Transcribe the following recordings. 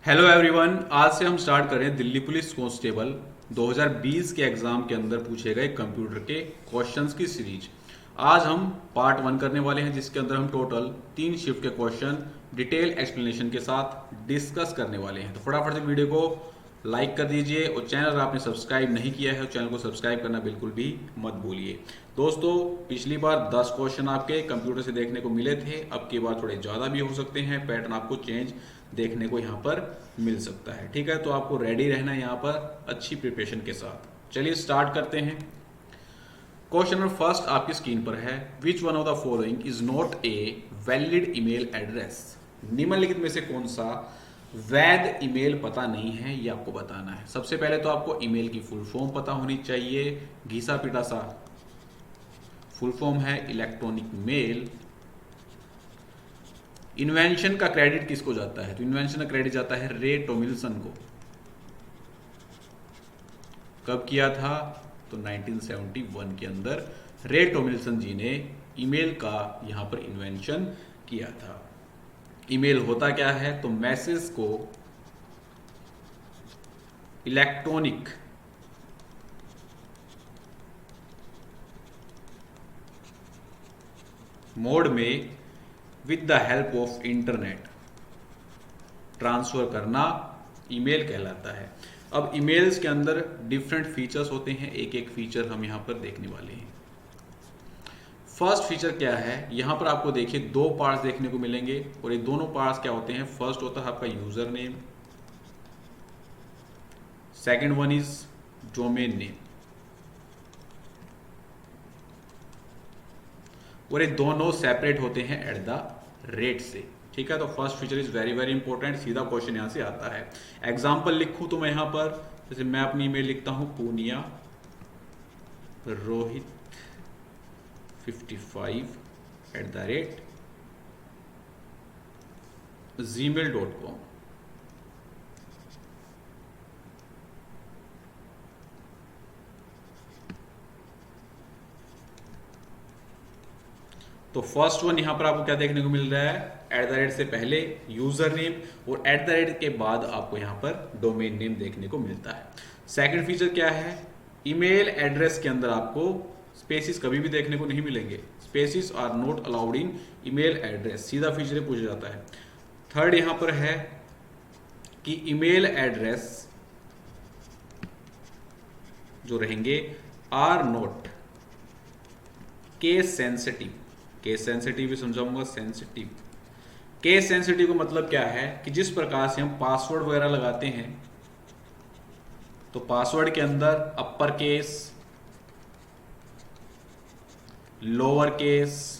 Hello everyone, आज से हम स्टार्ट करें दिल्ली पुलिस कांस्टेबल 2020 के एग्जाम के अंदर पूछे गए कंप्यूटर के क्वेश्चंस की सीरीज। आज हम पार्ट 1 करने वाले हैं, जिसके अंदर हम टोटल 3 शिफ्ट के क्वेश्चन डिटेल एक्सप्लेनेशन के साथ डिस्कस करने वाले हैं। तो फटाफट से वीडियो को लाइक कर दीजिए और चैनल अगर आपने सब्सक्राइब नहीं किया है तो चैनल को सब्सक्राइब करना बिल्कुल भी मत भूलिए। दोस्तों, पिछली बार 10 क्वेश्चन आपके कंप्यूटर से देखने को मिले थे, अब की बार थोड़े ज़्यादा भी हो सकते हैं। पैटर्न आपको चेंज देखने को यहाँ पर मिल सकता है। ठीक है, तो आपको रेडी रहना है यहाँ पर अच्छी प्रिपरेशन के साथ। चलिए स्टार्ट करते हैं। क्वेश्चन नंबर फर्स्ट आपकी स्क्रीन पर है, which one of the following is not a valid email address. निम्नलिखित में से कौन सा वैध ईमेल पता नहीं है, ये आपको बताना है। सबसे पहले तो आपको ईमेल की फुल फॉर्म पता होनी चाहिए। घिसा पिटा सा फुल फॉर्म है इलेक्ट्रॉनिक मेल। इन्वेंशन का क्रेडिट किसको जाता है? तो इन्वेंशन का क्रेडिट जाता है रे टॉमिल्सन को। कब किया था? तो 1971 के अंदर रे टॉमिल्सन जी ने ईमेल का यहां पर इन्वेंशन किया था। ईमेल होता क्या है? तो मैसेज को इलेक्ट्रॉनिक मोड में with the help of internet transfer करना ईमेल कहलाता है। अब ईमेल्स के अंदर डिफरेंट फीचर्स होते हैं, एक एक फीचर हम यहां पर देखने वाले हैं। फर्स्ट फीचर क्या है? यहां पर आपको देखिए दो पार्ट्स देखने को मिलेंगे और ये दोनों पार्ट्स क्या होते हैं? फर्स्ट होता है आपका user name, second one is domain name. और ये दोनों सेपरेट होते हैं एट द रेट से। ठीक है, तो first feature is very very important. सीधा क्वेश्चन यहां से आता है। एग्जाम्पल लिखूं तो मैं यहां पर जैसे मैं अपनी ईमेल लिखता हूं पूनिया रोहित 55 @gmail.com। तो फर्स्ट वन यहां पर आपको क्या देखने को मिल रहा है? @ से पहले यूजर नेम और @ के बाद आपको यहां पर डोमेन नेम देखने को मिलता है। सेकंड फीचर क्या है? ईमेल एड्रेस के अंदर आपको स्पेसिस कभी भी देखने को नहीं मिलेंगे। Spaces are not allowed in email address, सीधा फीचर पूछा जाता है। थर्ड यहां पर है कि ईमेल एड्रेस जो रहेंगे are not case sensitive. Case sensitive भी समझाऊंगा। सेंसिटिव, केस सेंसिटिव का मतलब क्या है कि जिस प्रकार से हम पासवर्ड वगैरह लगाते हैं तो पासवर्ड के अंदर अपर केस, लोअर केस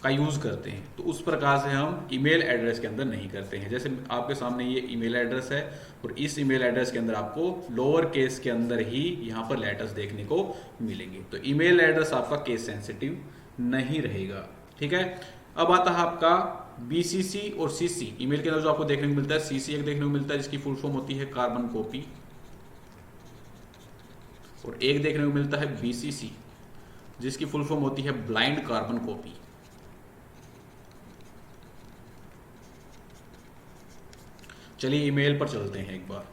का यूज करते हैं, तो उस प्रकार से हम ईमेल एड्रेस के अंदर नहीं करते हैं। जैसे आपके सामने ये ईमेल एड्रेस है और इस ईमेल एड्रेस के अंदर आपको लोअर केस के अंदर ही यहां पर लेटर्स देखने को मिलेंगे। तो ईमेल एड्रेस आपका केस सेंसिटिव नहीं रहेगा। ठीक है, अब आता है आपका बीसीसी और सीसी। ईमेल के अंदर जो आपको देखने को मिलता है, सीसी एक देखने को मिलता है जिसकी फुल फॉर्म होती है कार्बन कॉपी, और एक देखने को मिलता है बीसीसी जिसकी फुल फॉर्म होती है ब्लाइंड कार्बन कॉपी। चलिए ईमेल पर चलते हैं एक बार।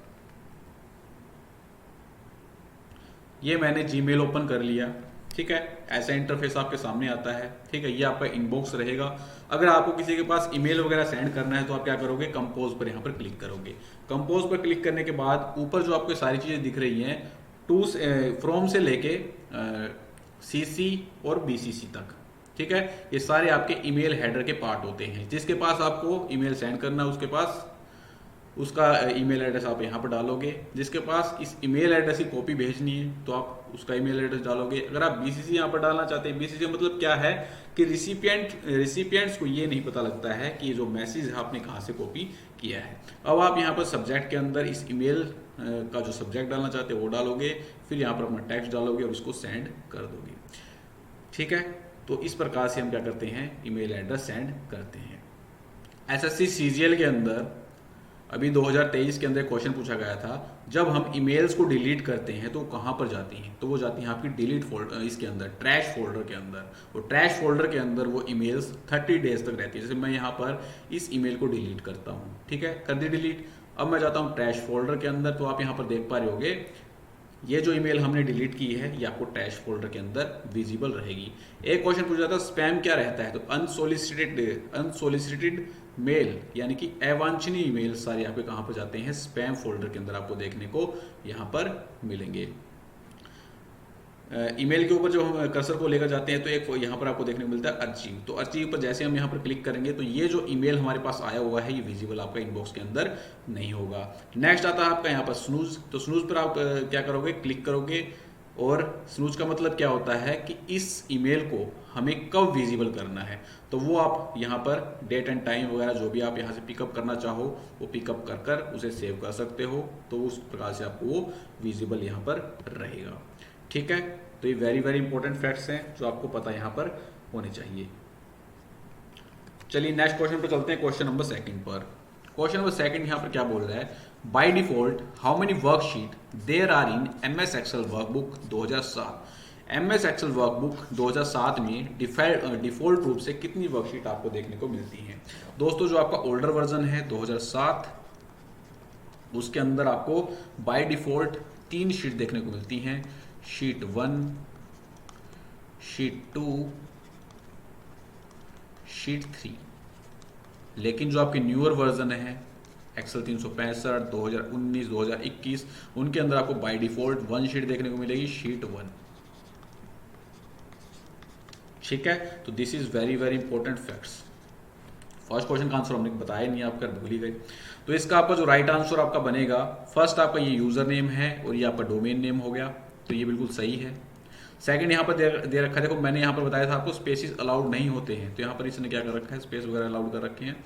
ये मैंने जीमेल ओपन कर लिया। ठीक है, ऐसा इंटरफेस आपके सामने आता है। ठीक है, ये आपका इनबॉक्स रहेगा। अगर आपको किसी के पास ईमेल वगैरह सेंड करना है तो आप क्या करोगे? कंपोज पर यहाँ पर क्लिक करोगे। कंपोज पर क्लिक करने के बाद ऊपर जो आपको सारी चीजें दिख रही हैं, टू फ्रॉम से लेके सीसी और बीसीसी तक। ठीक है, ये सारे आपके ईमेल हेडर के पार्ट होते हैं। जिसके पास आपको ईमेल सेंड करना है उसके पास उसका ईमेल एड्रेस आप यहाँ पर डालोगे। जिसके पास इस ईमेल एड्रेस की कॉपी भेजनी है तो आप उसका ईमेल एड्रेस डालोगे। अगर आप बीसीसी यहाँ पर डालना चाहते हैं, बीसीसी मतलब क्या है कि रिसिपिएंट्स को ये नहीं पता लगता है कि जो मैसेज है आपने कहाँ से कॉपी किया है। अब आप यहाँ पर सब्जेक्ट के अंदर इस ईमेल का जो सब्जेक्ट डालना चाहते हैं वो डालोगे, फिर यहाँ पर अपना टेक्स्ट डालोगे और उसको सेंड कर दोगे। ठीक है, तो इस प्रकार से हम क्या करते हैं? ईमेल एड्रेस सेंड करते हैं। एसएससी सीजीएल के अंदर अभी 2023 के अंदर क्वेश्चन पूछा गया था, जब हम ईमेल्स को डिलीट करते हैं तो कहाँ पर जाती हैं, तो वो जाती हैं आपकी डिलीट फोल्डर, इसके अंदर ट्रैश फोल्डर के अंदर। वो ट्रैश फोल्डर के अंदर वो ईमेल्स 30 डेज तक रहती है। जैसे मैं यहाँ पर इस ईमेल को डिलीट करता हूँ, ठीक है, कर दी डिलीट। अब मैं जाता हूँ ट्रैश फोल्डर के अंदर, तो आप यहाँ पर देख पा रहे होगे ये जो ईमेल हमने डिलीट की है ये आपको ट्रैश फोल्डर के अंदर विजिबल रहेगी। एक क्वेश्चन पूछा जाता है स्पैम क्या रहता है, तो अनसोलिसिटेड मेल यानी कि अवांछनीय ईमेल सारे आपके कहाँ पर जाते हैं, स्पैम फोल्डर के अंदर आपको देखने को यहाँ पर मिलेंगे। ईमेल के ऊपर जो हम कर्सर को लेकर जाते हैं तो एक यहाँ पर आपको देखने को मिलता है अर्चीव। तो अर्चीव पर जैसे हम यहाँ पर क्लिक करेंगे तो ये जो ईमेल हमारे पास आया हुआ है ये विजिबल आपका इनबॉक्स के अंदर नहीं होगा। नेक्स्ट आता है आपका यहाँ पर स्नूज। तो स्नूज पर आप क्या करोगे, क्लिक करोगे, और स्नूज का मतलब क्या होता है कि इस ईमेल को हमें कब विजिबल करना है, तो वो आप यहाँ पर डेट एंड टाइम वगैरह जो भी आप यहाँ से पिकअप करना चाहो वो पिकअप कर कर उसे सेव कर सकते हो, तो उस प्रकार से आपको वो विजिबल यहाँ पर रहेगा। ठीक है, तो ये वेरी वेरी इंपॉर्टेंट फैक्ट्स हैं जो आपको पता यहाँ पर होने चाहिए। चलिए नेक्स्ट क्वेश्चन पर चलते हैं, क्वेश्चन नंबर सेकंड पर। क्वेश्चन नंबर सेकंड यहाँ पर क्या बोल रहा है, by default how many worksheet there are in MS Excel workbook 2007। MS Excel workbook 2007 में डिफॉल्ट रूप से कितनी वर्कशीट आपको देखने को मिलती हैं। दोस्तों जो आपका ओल्डर वर्जन है 2007 उसके अंदर आपको बाय डिफॉल्ट 3 शीट देखने को मिलती हैं, शीट 1, शीट 2, शीट 3। लेकिन जो आपके न्यूअर वर्जन है एक्सेल 365, 2019, 2021 उनके अंदर आपको बाय डिफॉल्ट 1 शीट देखने को मिलेगी, शीट 1। ठीक है, तो this is very very important facts. First question का आंसर हमने बताया नहीं, आप कर भूल ही गए। तो इसका आपका जो राइट आंसर आपका बनेगा, फर्स्ट आपका ये यूजर नेम है और ये आपका डोमेन नेम हो गया, तो ये बिल्कुल सही है। सेकंड यहाँ पर दे रखा है, देखो मैंने यहाँ पर बताया था आपको स्पेसिस अलाउड नहीं होते हैं, तो यहाँ पर इसने क्या कर रखा है, स्पेस वगैरह अलाउड कर रखे हैं,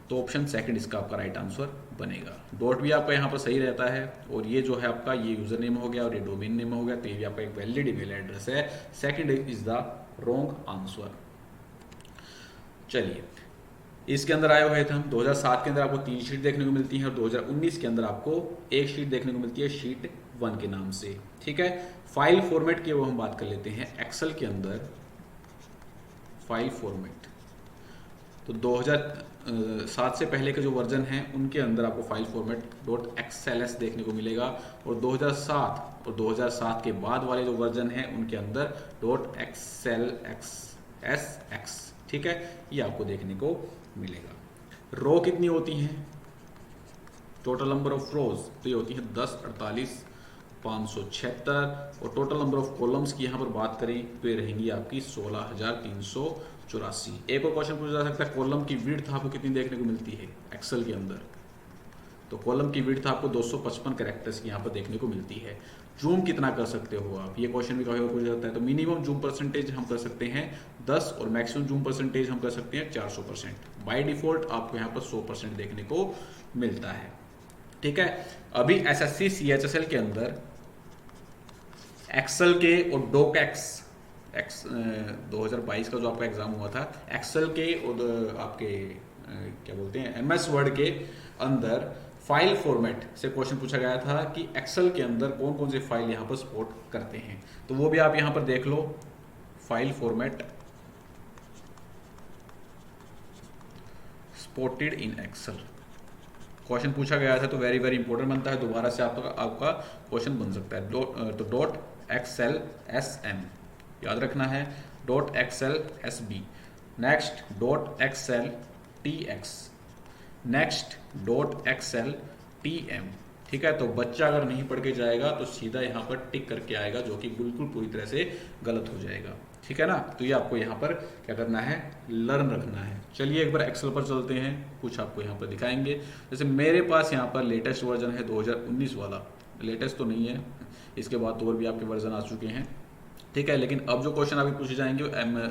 तो ऑप्शन सेकंड इसका आपका राइट आंसर बनेगा। डॉट भी आपका यहाँ पर सही रहता है, और ये जो है आपका ये यूजर नेम हो गया और ये डोमेन नेम हो गया, तो ये भी आपका एक वैलिड ईमेल एड्रेस है। Second is the wrong answer. चलिए इसके अंदर आए हुए थे हम, 2007 के अंदर आपको 3 शीट देखने को मिलती है और 2019 के अंदर आपको 1 शीट देखने को मिलती है, शीट 1 के नाम से। ठीक है, फाइल फॉर्मेट की वो हम बात कर लेते हैं। एक्सेल के अंदर फाइल फॉर्मेट, तो 2007 से पहले के जो वर्जन हैं उनके अंदर आपको फाइल फॉर्मेट .xls देखने को मिलेगा, और 2007 के बाद वाले जो वर्जन हैं उनके अंदर .xlsx। ठीक है, ये आपको देखने को मिलेगा। रो कितनी होती हैं, टोटल नंबर ऑफ रोज, तो ये होती है 10, 48, 576, और टोटल नंबर ऑफ कॉलम्स की यहाँ पर बात करें तो ये रहेंगी आपकी 16,384। एक और क्वेश्चन पूछा जा सकता है, कॉलम की विड्थ आपको कितनी देखने को मिलती है एक्सेल के अंदर, तो कॉलम की विड्थ आपको 255 कैरेक्टर्स की यहाँ पर देखने को मिलती है। जूम कितना कर सकते हो आप, ये क्वेश्चन भी काफी बार पूछा जाता है, तो मिनिमम जूम परसेंटेज हम कर सकते हैं 10 और मैक्सिमम जूम परसेंटेज हम कर सकते हैं 400%। बाय डिफॉल्ट आपको यहाँ पर 100% देखने को मिलता है। ठीक है, अभी एसएससी सीएचएसएल के अंदर एक्सेल के और डॉकएक्स 2022 का जो आपका एग्जाम हुआ था, एक्सेल के और आपके क्या बोलते हैं एमएस वर्ड के अंदर फाइल फॉर्मेट से क्वेश्चन पूछा गया था कि एक्सेल के अंदर कौन कौन से फाइल यहाँ पर सपोर्ट करते हैं, तो वो भी आप यहाँ पर देख लो। File format supported in Excel question पूछा गया था, तो वेरी वेरी इंपॉर्टेंट बनता है, दोबारा से आपका क्वेश्चन बन सकता है। तो .xlsm याद रखना है, .xlsb, next .xltx, next .xltm। ठीक है, तो बच्चा अगर नहीं पढ़ के जाएगा तो सीधा यहाँ पर टिक करके आएगा, जो कि बिल्कुल पूरी तरह से गलत हो जाएगा। ठीक है ना, तो ये आपको यहाँ पर क्या करना है, लर्न रखना है। चलिए एक बार एक्सेल पर चलते हैं, कुछ आपको यहाँ पर दिखाएंगे। जैसे मेरे पास यहाँ पर लेटेस्ट वर्जन है 2019 वाला, लेटेस्ट तो नहीं है, इसके बाद तो और भी आपके वर्जन आ चुके हैं। ठीक है, लेकिन अब जो क्वेश्चन अभी पूछे जाएंगे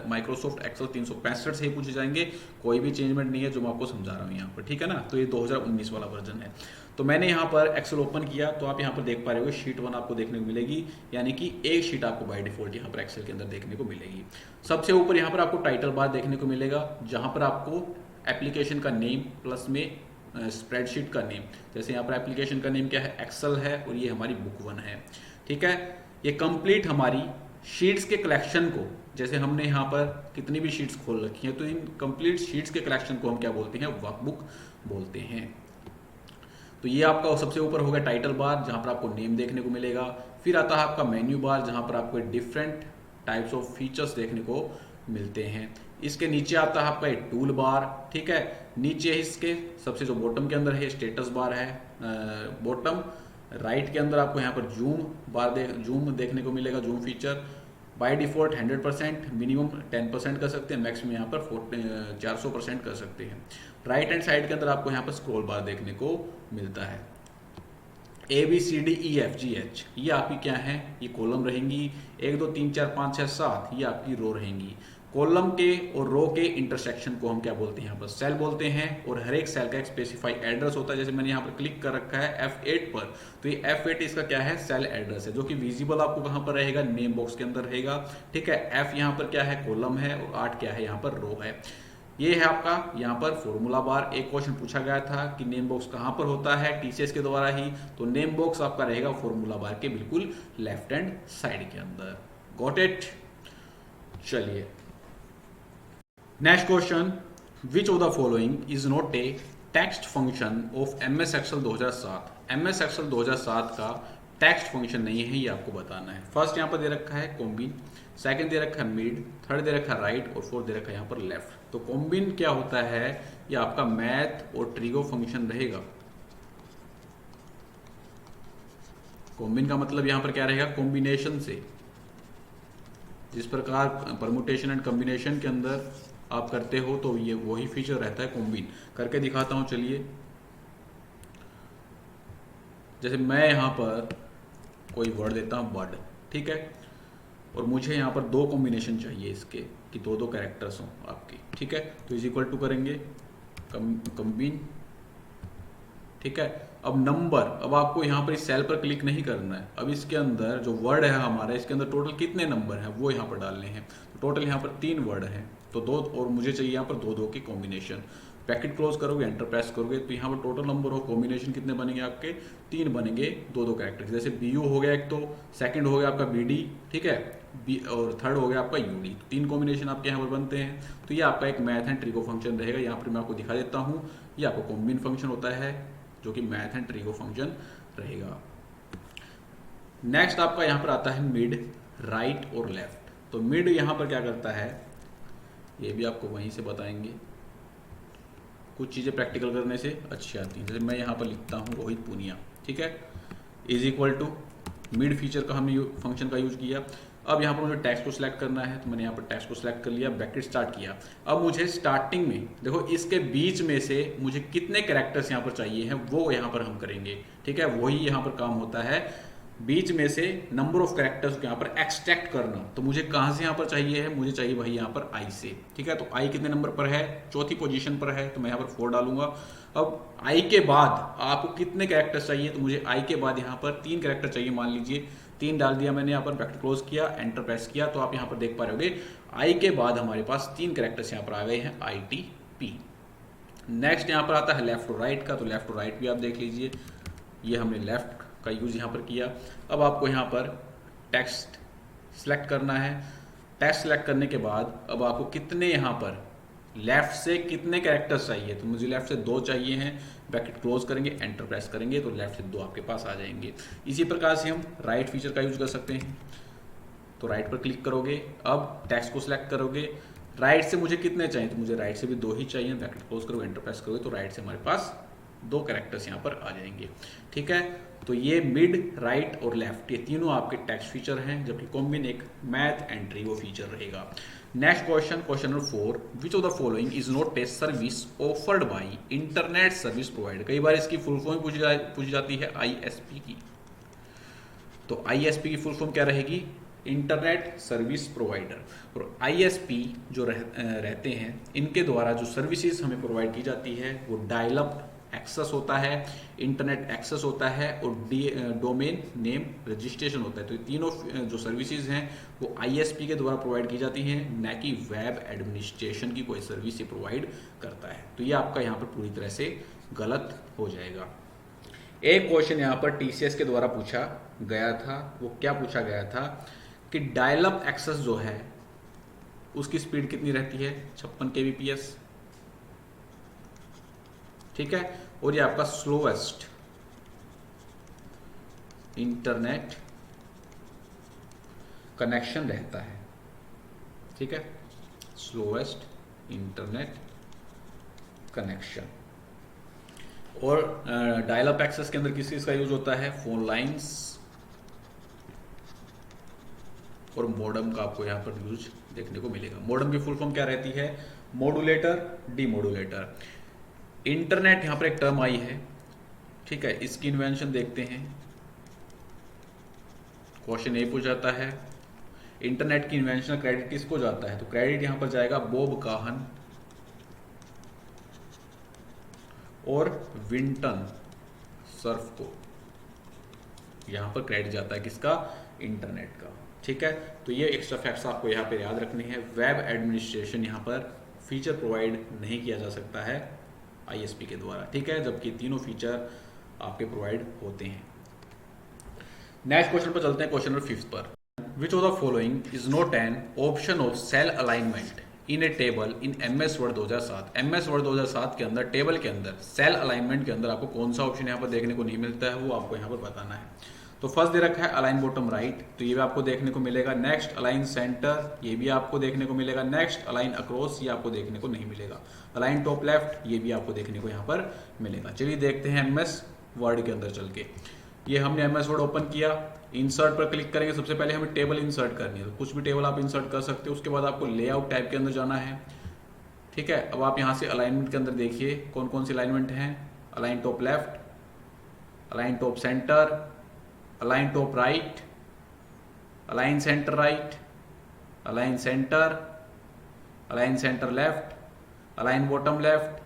माइक्रोसॉफ्ट एक्सेल 365 से ही पूछे जाएंगे, कोई भी चेंजमेंट नहीं है जो मैं आपको समझा रहा हूँ यहाँ पर। ठीक है ना, तो ये 2019 वाला वर्जन है। तो मैंने यहाँ पर एक्सेल ओपन किया, तो आप यहाँ पर देख पा रहे हो शीट 1 आपको देखने को मिलेगी, यानी कि एक शीट आपको बाय डिफॉल्ट यहाँ पर एक्सेल के अंदर देखने को मिलेगी। सबसे ऊपर यहाँ पर आपको टाइटल बार देखने को मिलेगा, जहाँ पर आपको एप्लीकेशन का नेम प्लस में स्प्रेडशीट का नेम। जैसे यहाँ पर एप्लीकेशन का नेम क्या है, एक्सेल है, और ये हमारी बुक 1 है। ठीक है, ये कंप्लीट हमारी शीट्स के कलेक्शन को, जैसे हमने यहाँ पर कितनी भी शीट्स खोल रखी हैं, तो इन कंप्लीट शीट्स के कलेक्शन को हम क्या बोलते हैं, वर्कबुक बोलते हैं। तो ये आपका सबसे ऊपर होगा टाइटल बार, जहाँ पर आपको नेम देखने को मिलेगा। फिर आता है आपका मेन्यू बार, जहाँ पर आपको डिफरेंट टाइप्स ऑफ फीचर्स देखने को मिलते हैं। इसके नीचे आता है आपका एक टूल बार। ठीक है, नीचे इसके सबसे जो बॉटम के अंदर है स्टेटस बार है। बॉटम राइट के अंदर आपको यहाँ पर जूम देखने को मिलेगा, zoom feature. By default 100%, minimum 10% कर सकते हैं, मैक्सिमम यहाँ पर 400% कर सकते हैं। राइट हैंड साइड के अंदर आपको यहाँ पर स्क्रॉल बार देखने को मिलता है। ABCDEFGH ये आपकी क्या है, ये कॉलम रहेंगी। 1 2 3 4 5 6 7 ये आपकी रो रहेंगी। कॉलम के और रो के इंटरसेक्शन को हम क्या बोलते हैं, यहाँ पर सेल बोलते हैं। और हर एक सेल का एक स्पेसिफाई एड्रेस होता है। जैसे मैंने यहाँ पर क्लिक कर रखा है F8 पर, तो ये F8 इसका क्या है, सेल एड्रेस है, जो कि विजिबल आपको कहाँ पर रहेगा, नेम बॉक्स के अंदर रहेगा। ठीक है, F यहाँ पर क्या है, कॉलम है, और 8 क्या है, यहाँ पर रो है। ये है आपका यहाँ पर फॉर्मूला बार। एक क्वेश्चन पूछा गया था कि नेम बॉक्स कहाँ पर होता है, TCS के द्वारा ही। तो नेम बॉक्स आपका रहेगा फॉर्मूला बार के बिल्कुल लेफ्ट हैंड साइड के अंदर। Got it. चलिए next question, which of the following is not a text function of MS Excel 2007। MS Excel 2007 का टेक्स्ट फंक्शन नहीं है, ये आपको बताना है। फर्स्ट यहाँ पर दे रखा है कॉम्बिन, सेकंड दे रखा है मिड, थर्ड दे रखा है राइट, और फोर्थ दे रखा है यहाँ पर लेफ्ट। तो कॉम्बिन क्या होता है, ये आपका मैथ और ट्रिगो फंक्शन रहेगा। कॉम्बिन का मतलब यहाँ पर क्या रहेगा, कॉम्बिनेशन से। जिस प्रकार परमुटेशन एंड कॉम्बिनेशन के अंदर आप करते हो, तो ये वही फीचर रहता है कॉम्बिन। करके दिखाता हूं, चलिए। जैसे मैं यहाँ पर कोई वर्ड देता हूँ, वर्ड, ठीक है, और मुझे यहाँ पर 2 कॉम्बिनेशन चाहिए इसके, कि 2 कैरेक्टर्स हों आपकी। ठीक है, तो इज इक्वल टू करेंगे कॉम्बिन। ठीक है, अब नंबर, अब आपको यहाँ पर इस सेल पर क्लिक नहीं करना है। अब इसके अंदर जो वर्ड है हमारा, इसके अंदर टोटल कितने नंबर हैं वो यहाँ पर डालने हैं। तो टोटल यहाँ पर 3 वर्ड हैं, तो 2, और मुझे चाहिए यहाँ पर 2 की कॉम्बिनेशन। ब्रैकेट क्लोज करोगे, एंटर प्रेस करोगे, तो यहाँ पर टोटल नंबर ऑफ कॉम्बिनेशन कितने बनेंगे आपके, 3 बनेंगे 2 कैरेक्टर। जैसे BU हो गया एक, तो सेकंड हो गया आपका BD, ठीक है, और थर्ड हो गया आपका UD। 3 कॉम्बिनेशन आपके यहाँ पर बनते हैं। तो ये आपका एक मैथ एंड ट्रिगो फंक्शन रहेगा। यहाँ पर मैं आपको दिखा देता हूँ, ये आपका कॉम्बिन फंक्शन होता है, जो कि मैथ एंड ट्रिगो फंक्शन रहेगा। नेक्स्ट आपका यहाँ पर आता है मिड, राइट और लेफ्ट। तो मिड यहाँ पर क्या करता है, ये भी आपको वहीं से बताएंगे। कुछ चीज़ें प्रैक्टिकल करने से अच्छी आती हैं। जैसे मैं यहाँ पर लिखता हूँ रोहित पूनिया, ठीक है, is equal to mid feature का हमने फंक्शन का यूज किया। अब यहाँ पर मुझे टेक्स्ट को सिलेक्ट करना है, तो मैंने यहाँ पर टेक्स्ट को सिलेक्ट कर लिया, ब्रैकेट स्टार्ट किया। अब मुझे स्टार्टिंग में देखो, इसके बीच में से मुझे कितने कैरेक्टर्स यहाँ पर चाहिए हैं वो यहाँ पर हम करेंगे। ठीक है, वही यहाँ पर काम होता है, बीच में से नंबर ऑफ कैरेक्टर्स को यहाँ पर एक्सट्रैक्ट करना। तो मुझे कहाँ से यहाँ पर चाहिए है, मुझे चाहिए भाई यहाँ पर I से। ठीक है, तो I कितने नंबर पर है, 4थी पोजीशन पर है, तो मैं यहाँ पर 4 डालूंगा। अब I के बाद आपको कितने कैरेक्टर्स चाहिए, तो मुझे I के बाद यहाँ पर 3 कैरेक्टर चाहिए। मान लीजिए 3 डाल दिया मैंने, यहाँ पर ब्रैकेट क्लोज किया, एंटर प्रेस किया, तो आप यहाँ पर देख पा रहे होगे I के बाद हमारे पास 3 कैरेक्टर्स यहाँ पर आ गए हैं, ITP। नेक्स्ट यहाँ पर आता है लेफ्ट और राइट का। तो लेफ्ट और राइट भी आप देख लीजिए, ये हमने लेफ्ट का यूज यहाँ पर किया। अब आपको यहाँ पर टेक्स्ट सिलेक्ट करना है। टेक्स्ट सिलेक्ट करने के बाद अब आपको कितने यहाँ पर लेफ्ट से कितने कैरेक्टर्स चाहिए, तो मुझे लेफ्ट से 2 चाहिए हैं। ब्रैकेट क्लोज करेंगे, एंटर प्रेस करेंगे, तो लेफ्ट से 2 आपके पास आ जाएंगे। इसी प्रकार से हम राइट फीचर का यूज कर सकते हैं। तो राइट पर क्लिक करोगे, अब टेक्स्ट को सिलेक्ट करोगे, राइट से मुझे कितने चाहिए, तो मुझे राइट से भी 2 ही चाहिए। ब्रैकेट क्लोज करोगे, एंटर प्रेस करोगे, तो राइट से हमारे पास 2 कैरेक्टर्स यहाँ पर आ जाएंगे। ठीक है, तो ये मिड, राइट और लेफ्ट, ये तीनों आपके टेक्स्ट फीचर हैं, जबकि कॉम्बिन एक मैथ एंड ट्रिगो फीचर रहेगा। Next question, question number 4, which of the following is not a service offered by internet service provider. कई बार इसकी फुल फॉर्म पूछी जाती है ISP की। तो ISP की फुल फॉर्म क्या रहेगी, इंटरनेट सर्विस प्रोवाइडर। और ISP जो रहते हैं, इनके द्वारा जो सर्विसेज हमें प्रोवाइड की जाती है वो डायल अप एक्सेस होता है, इंटरनेट एक्सेस होता है, और डोमेन नेम रजिस्ट्रेशन होता है। तो ये तीनों जो सर्विसेज हैं वो ISP के द्वारा प्रोवाइड की जाती हैं, न कि वेब एडमिनिस्ट्रेशन की कोई सर्विस ये प्रोवाइड करता है। तो ये आपका यहाँ पर पूरी तरह से गलत हो जाएगा। एक क्वेश्चन यहाँ पर टीसीएस के द्वारा पूछा गया था, वो क्या पूछा गया था कि डायल अप एक्सेस जो है उसकी स्पीड कितनी रहती है, 56 kbps, ठीक है, और ये आपका स्लोएस्ट इंटरनेट कनेक्शन रहता है, ठीक है, स्लोएस्ट इंटरनेट कनेक्शन। और डायल अप एक्सेस के अंदर किस चीज का यूज होता है, फोन लाइंस और मॉडम का आपको यहां पर यूज देखने को मिलेगा। मॉडम की फुल फॉर्म क्या रहती है, मॉडुलेटर, डीमॉडुलेटर। इंटरनेट यहां पर एक टर्म आई है, ठीक है, इसकी इन्वेंशन देखते हैं। क्वेश्चन ये पूछा जाता है इंटरनेट की इन्वेंशन क्रेडिट किसको जाता है, तो क्रेडिट यहां पर जाएगा बॉब काहन और विंटन सर्फ को, यहां पर क्रेडिट जाता है किसका, इंटरनेट का, ठीक है। तो ये एक्स्ट्रा फैक्ट्स आपको यहां पर याद रखने हैं। वेब एडमिनिस्ट्रेशन यहां पर फीचर प्रोवाइड नहीं किया जा सकता है आईएसपी के द्वारा, ठीक है, जबकि तीनों फीचर आपके प्रोवाइड होते हैं। नेक्स्ट क्वेश्चन पर चलते हैं, क्वेश्चन नंबर 5 पर। Which of the following is not an option of cell alignment in a table in MS Word 2007। MS Word 2007 के अंदर टेबल के अंदर सेल अलाइनमेंट के अंदर आपको कौन सा ऑप्शन यहाँ पर देखने को नहीं मिलता है, वो आपको यहाँ पर बताना है। तो फर्स्ट दे रखा है अलाइन बॉटम राइट, तो ये भी आपको देखने को मिलेगा। नेक्स्ट अलाइन सेंटर, ये भी आपको देखने को मिलेगा। नेक्स्ट अलाइन अक्रॉस, ये आपको देखने को नहीं मिलेगा। अलाइन टॉप लेफ्ट, ये भी आपको देखने को यहाँ पर मिलेगा। चलिए देखते हैं एमएस वर्ड के अंदर चल के। ये हमने एमएस वर्ड ओपन किया, इंसर्ट पर क्लिक करेंगे। सबसे पहले हमें टेबल इंसर्ट करनी है, तो कुछ भी टेबल आप इंसर्ट कर सकते हो। उसके बाद आपको लेआउट टाइप के अंदर जाना है, ठीक है। अब आप यहाँ से अलाइनमेंट के अंदर देखिए कौन कौन सी अलाइनमेंट हैं। Align top left, align top centre, align top right, align centre right, align centre, align centre left, align bottom left,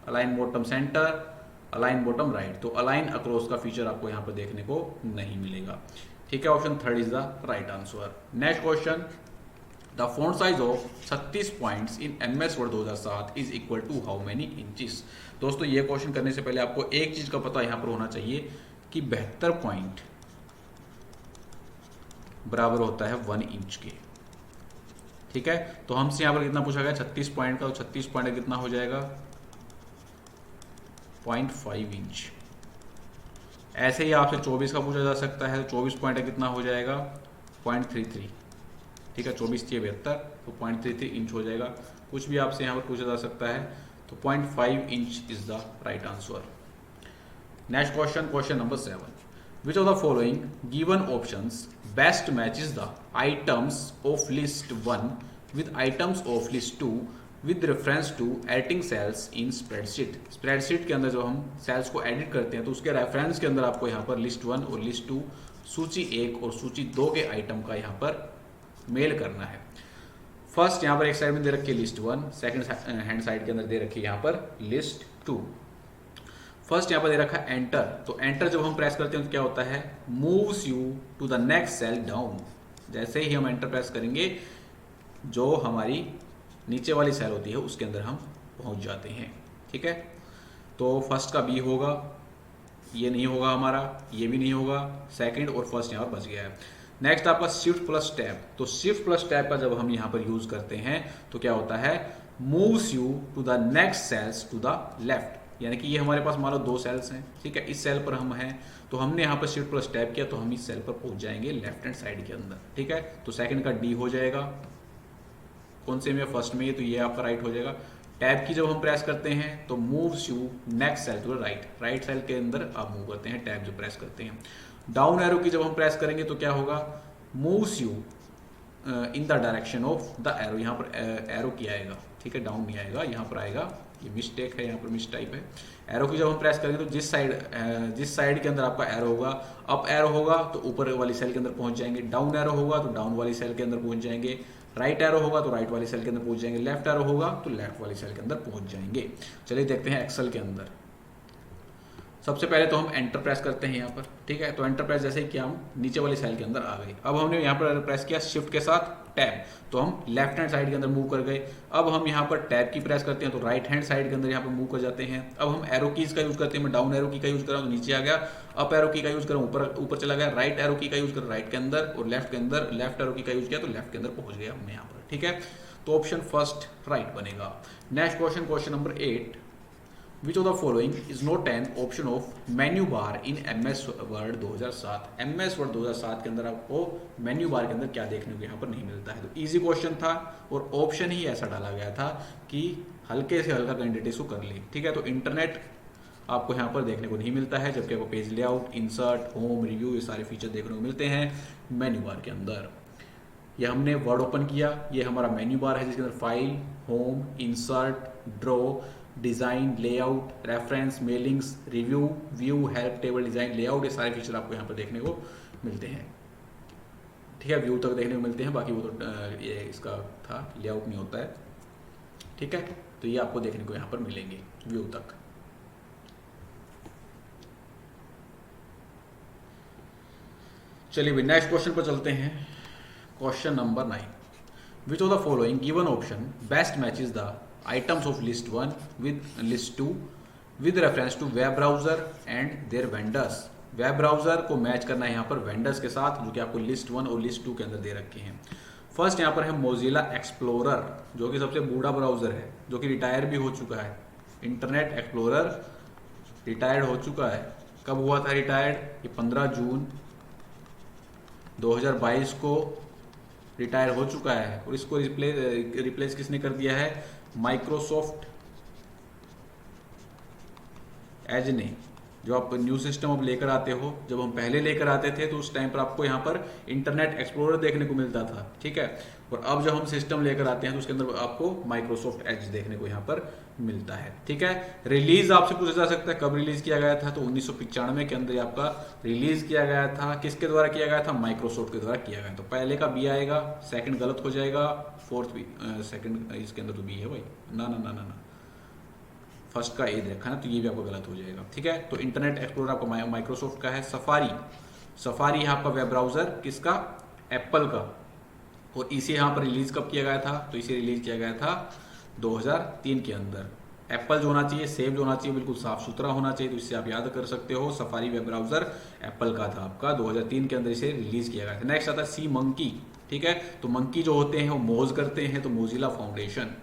align bottom centre, align bottom right. तो अलाइन अक्रॉस का फीचर आपको यहां पर देखने को नहीं मिलेगा, ठीक है। Option 3 is the right answer. Next question, the font size of 36 points in MS Word 2007 is equal to how many inches. दोस्तों ये क्वेश्चन करने से पहले आपको एक चीज का पता यहां पर होना चाहिए कि 72 पॉइंट बराबर होता है 1 इंच के, ठीक है। तो हमसे यहां पर कितना पूछा गया, 36 पॉइंट का, तो 36 पॉइंट का कितना हो जाएगा 0.5 इंच। ऐसे ही आपसे 24 का पूछा जा सकता है, 24 पॉइंट का कितना हो जाएगा 0.33, ठीक है। 24 से 72 तो 0.33 इंच हो जाएगा। कुछ भी आपसे यहां पर पूछा जा सकता है, तो 0.5 inch is the right answer. Next question, question number 7। Which of the following given options best matches the items of list 1 with items of list 2 with reference to editing cells in spreadsheet। Spreadsheet के अंदर जो हम sales को edit करते हैं तो उसके reference के अंदर आपको यहाँ पर लिस्ट 1 और लिस्ट 2, सूची 1 और सूची 2 के आइटम का यहाँ पर मेल करना है। फर्स्ट यहाँ पर एक साइड में दे रखी है लिस्ट 1, सेकंड हैंड साइड के अंदर दे रखी है यहाँ पर लिस्ट 2। फर्स्ट यहाँ पर दे रखा है एंटर, तो एंटर जब हम प्रेस करते हैं तो क्या होता है, moves you to the next cell down. जैसे ही हम एंटर प्रेस करेंगे जो हमारी नीचे वाली सेल होती है उसके अंदर हम पहुंच जाते हैं, ठीक है। तो फर्स्ट का बी होगा, ये नहीं होगा हमारा, ये भी नहीं होगा, सेकंड और फर्स्ट यहाँ पर बच गया है। नेक्स्ट आपका शिफ्ट प्लस टैब, तो शिफ्ट प्लस टैब का जब हम यहाँ पर यूज करते हैं तो क्या होता है, moves you to the next cells to the left. यानी कि ये हमारे पास मान लो 2 सेल्स हैं, ठीक है, इस सेल पर हम हैं तो हमने यहाँ पर शिफ्ट प्लस टैब किया तो हम इस सेल पर पहुंच जाएंगे लेफ्ट हैंड साइड के अंदर, ठीक है। तो सेकंड का डी हो जाएगा, कौन से में, फर्स्ट में, तो ये आपका राइट हो जाएगा। टैब की जब हम प्रेस करते हैं तो moves you next cell to the right, right cell के अंदर आप मूव करते हैं टैब जब प्रेस करते हैं। डाउन एरो की जब हम प्रेस करेंगे तो क्या होगा, moves you in the direction of the arrow. यहाँ पर एरो की आएगा, ठीक है, डाउन नहीं आएगा, यहाँ पर आएगा, ये मिस्टेक है, यहाँ पर मिस टाइप है। एरो की जब हम प्रेस करेंगे तो जिस साइड के अंदर आपका एरो होगा, अप एरो होगा तो ऊपर वाली सेल के अंदर पहुंच जाएंगे, डाउन एरो होगा तो डाउन वाली सेल के अंदर पहुंच जाएंगे, राइट एरो होगा तो राइट वाली सेल के अंदर पहुंच जाएंगे, लेफ्ट एरो होगा तो लेफ्ट वाली सेल के अंदर पहुंच जाएंगे। चलिए देखते हैं एक्सेल के अंदर। सबसे पहले तो हम एंटर प्रेस करते हैं यहाँ पर, ठीक है। तो एंटर प्रेस जैसे ही किया हम नीचे वाली सेल के अंदर आ गए। अब हमने यहाँ पर प्रेस किया शिफ्ट के साथ टैब, तो हम लेफ्ट हैंड साइड के अंदर मूव कर गए। अब हम यहाँ पर टैब की प्रेस करते हैं तो राइट हैंड साइड के अंदर यहाँ पर मूव कर जाते हैं। अब हम एरो कीज का यूज करते हैं, मैं डाउन एरो की का यूज कर रहा हूँ तो नीचे आ गया, अप एरो की का यूज कर रहा हूँ ऊपर ऊपर चला गया, राइट एरो की का यूज कर रहा हूँ राइट के अंदर, और लेफ्ट के अंदर लेफ्ट एरो की का यूज किया तो लेफ्ट के अंदर पहुंच गया हमने यहाँ पर, ठीक है। तो ऑप्शन फर्स्ट राइट बनेगा। Next question, question number 8, Which of the following is not an option of menu bar in MS Word 2007? MS Word 2007 के अंदर आपको मेन्यू बार के अंदर क्या देखने को यहाँ पर नहीं मिलता है। तो इजी क्वेश्चन था और ऑप्शन ही ऐसा डाला गया था कि हल्के से हल्का कैंडिडेट इसको कर ले, ठीक है। तो इंटरनेट आपको यहाँ पर देखने को नहीं मिलता है, जबकि आपको page layout, insert, home, review ये सारे फीचर देखने को मिलते हैं मेन्यू बार के अंदर। ये हमने वर्ड ओपन किया, ये हमारा मेन्यू बार है जिसके अंदर file, home, insert, draw, design, layout, reference, mailings, review, view, help, table design, layout, ये सारे फीचर आपको यहाँ पर देखने को मिलते हैं, ठीक है। व्यू तक देखने को मिलते हैं, बाकी वो तो ये इसका था, लेआउट नहीं होता है, ठीक है। तो ये आपको देखने को यहाँ पर मिलेंगे व्यू तक। चलिए भाई नेक्स्ट क्वेश्चन पर चलते हैं। Question number 9, which of the following given option best matches the items of list 1 with list 2 with reference to web browser and their vendors। Web browser को मैच करना है यहाँ पर वेंडर्स के साथ, जो कि आपको लिस्ट 1 और लिस्ट 2 के अंदर दे रखे हैं। फर्स्ट यहाँ पर है मोजिला एक्सप्लोरर, जो कि सबसे बूढ़ा ब्राउजर है, जो कि रिटायर भी हो चुका है। इंटरनेट एक्सप्लोरर रिटायर्ड हो चुका है। कब हुआ था रिटायर्ड? ये 15 जून 2022 को रिटायर हो चुका है, और इसको रिप्लेस किसने कर दिया है? माइक्रोसॉफ्ट एज ने। जो आप न्यू सिस्टम अब लेकर आते हो, जब हम पहले लेकर आते थे तो उस टाइम पर आपको यहाँ पर इंटरनेट एक्सप्लोरर देखने को मिलता था, ठीक है। और अब जब हम सिस्टम लेकर आते हैं तो उसके अंदर आपको माइक्रोसॉफ्ट एज देखने को यहाँ पर मिलता है, ठीक है। रिलीज आपसे पूछा जा सकता है कब रिलीज किया गया था, तो 1995 के अंदर आपका रिलीज किया गया था। किसके द्वारा किया गया था? माइक्रोसॉफ्ट के द्वारा किया गया। तो पहले का बी आएगा, सेकंड गलत हो जाएगा, फोर्थ भी सेकंड इसके अंदर तो बी है भाई, ना ना ना ना ना, फर्स्ट का ए देखा ना, तो ये भी आपको गलत हो जाएगा, ठीक है। तो इंटरनेट एक्सप्लोरर आपका माइक्रोसॉफ्ट का है। सफारी है आपका वेब ब्राउजर, किसका? एप्पल का। और इसे यहाँ पर रिलीज कब किया गया था? तो इसे रिलीज किया गया था 2003 के अंदर। एप्पल जो होना चाहिए, सेव जो होना चाहिए, बिल्कुल साफ सुथरा होना चाहिए, तो इससे आप याद कर सकते हो। सफारी वेब ब्राउजर एप्पल का था आपका, 2003 के अंदर इसे रिलीज किया गया था। नेक्स्ट आता है सी मंकी, ठीक है। तो मंकी जो होते हैं वो मोज करते हैं, तो मोजिला फाउंडेशन,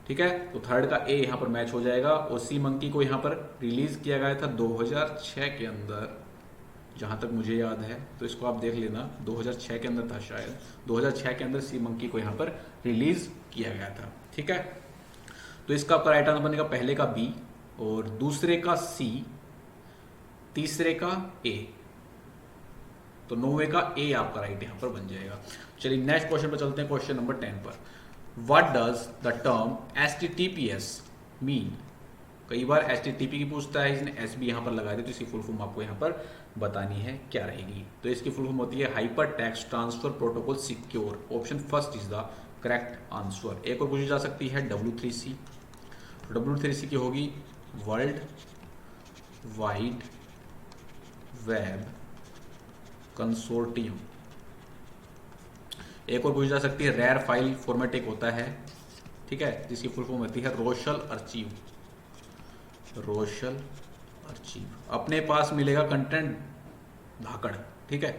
ठीक है। तो थर्ड का ए यहाँ पर मैच हो जाएगा। और सी मंकी को यहाँ पर रिलीज किया गया था 2006 के अंदर, जहां तक मुझे याद है, तो इसको आप देख लेना, 2006 के अंदर था शायद। 2006 के अंदर सी मंकी को यहाँ पर रिलीज किया गया था, ठीक है। तो इसका आपका राइट आंसर बनेगा पहले का बी, और दूसरे का सी, तीसरे का ए, तो 9वें का ए आपका राइट यहाँ पर बन जाएगा। चलिए नेक्स्ट क्वेश्चन पर चलते हैं, क्वेश्चन नंबर 10 पर। What does the term HTTPS mean? कई बार HTTP की पूछता है, इसने एस भी यहाँ पर लगा दी, तो इसकी फुल फॉर्म आपको यहाँ पर बतानी है क्या रहेगी। तो इसकी फुल फॉर्म होती है hyper text transfer protocol secure. Option first is the correct answer. एक और पूछी जा सकती है W3C। W3C की होगी वर्ल्ड वाइड वेब कंसोर्टियम। एक और पूछी जा सकती है रेयर फाइल फॉर्मेट एक होता है, ठीक है, जिसकी फुल फॉर्म होती है रोशल अर्चीव। रोशल अर्चीव अपने पास मिलेगा कंटेंट धाकड़, ठीक है।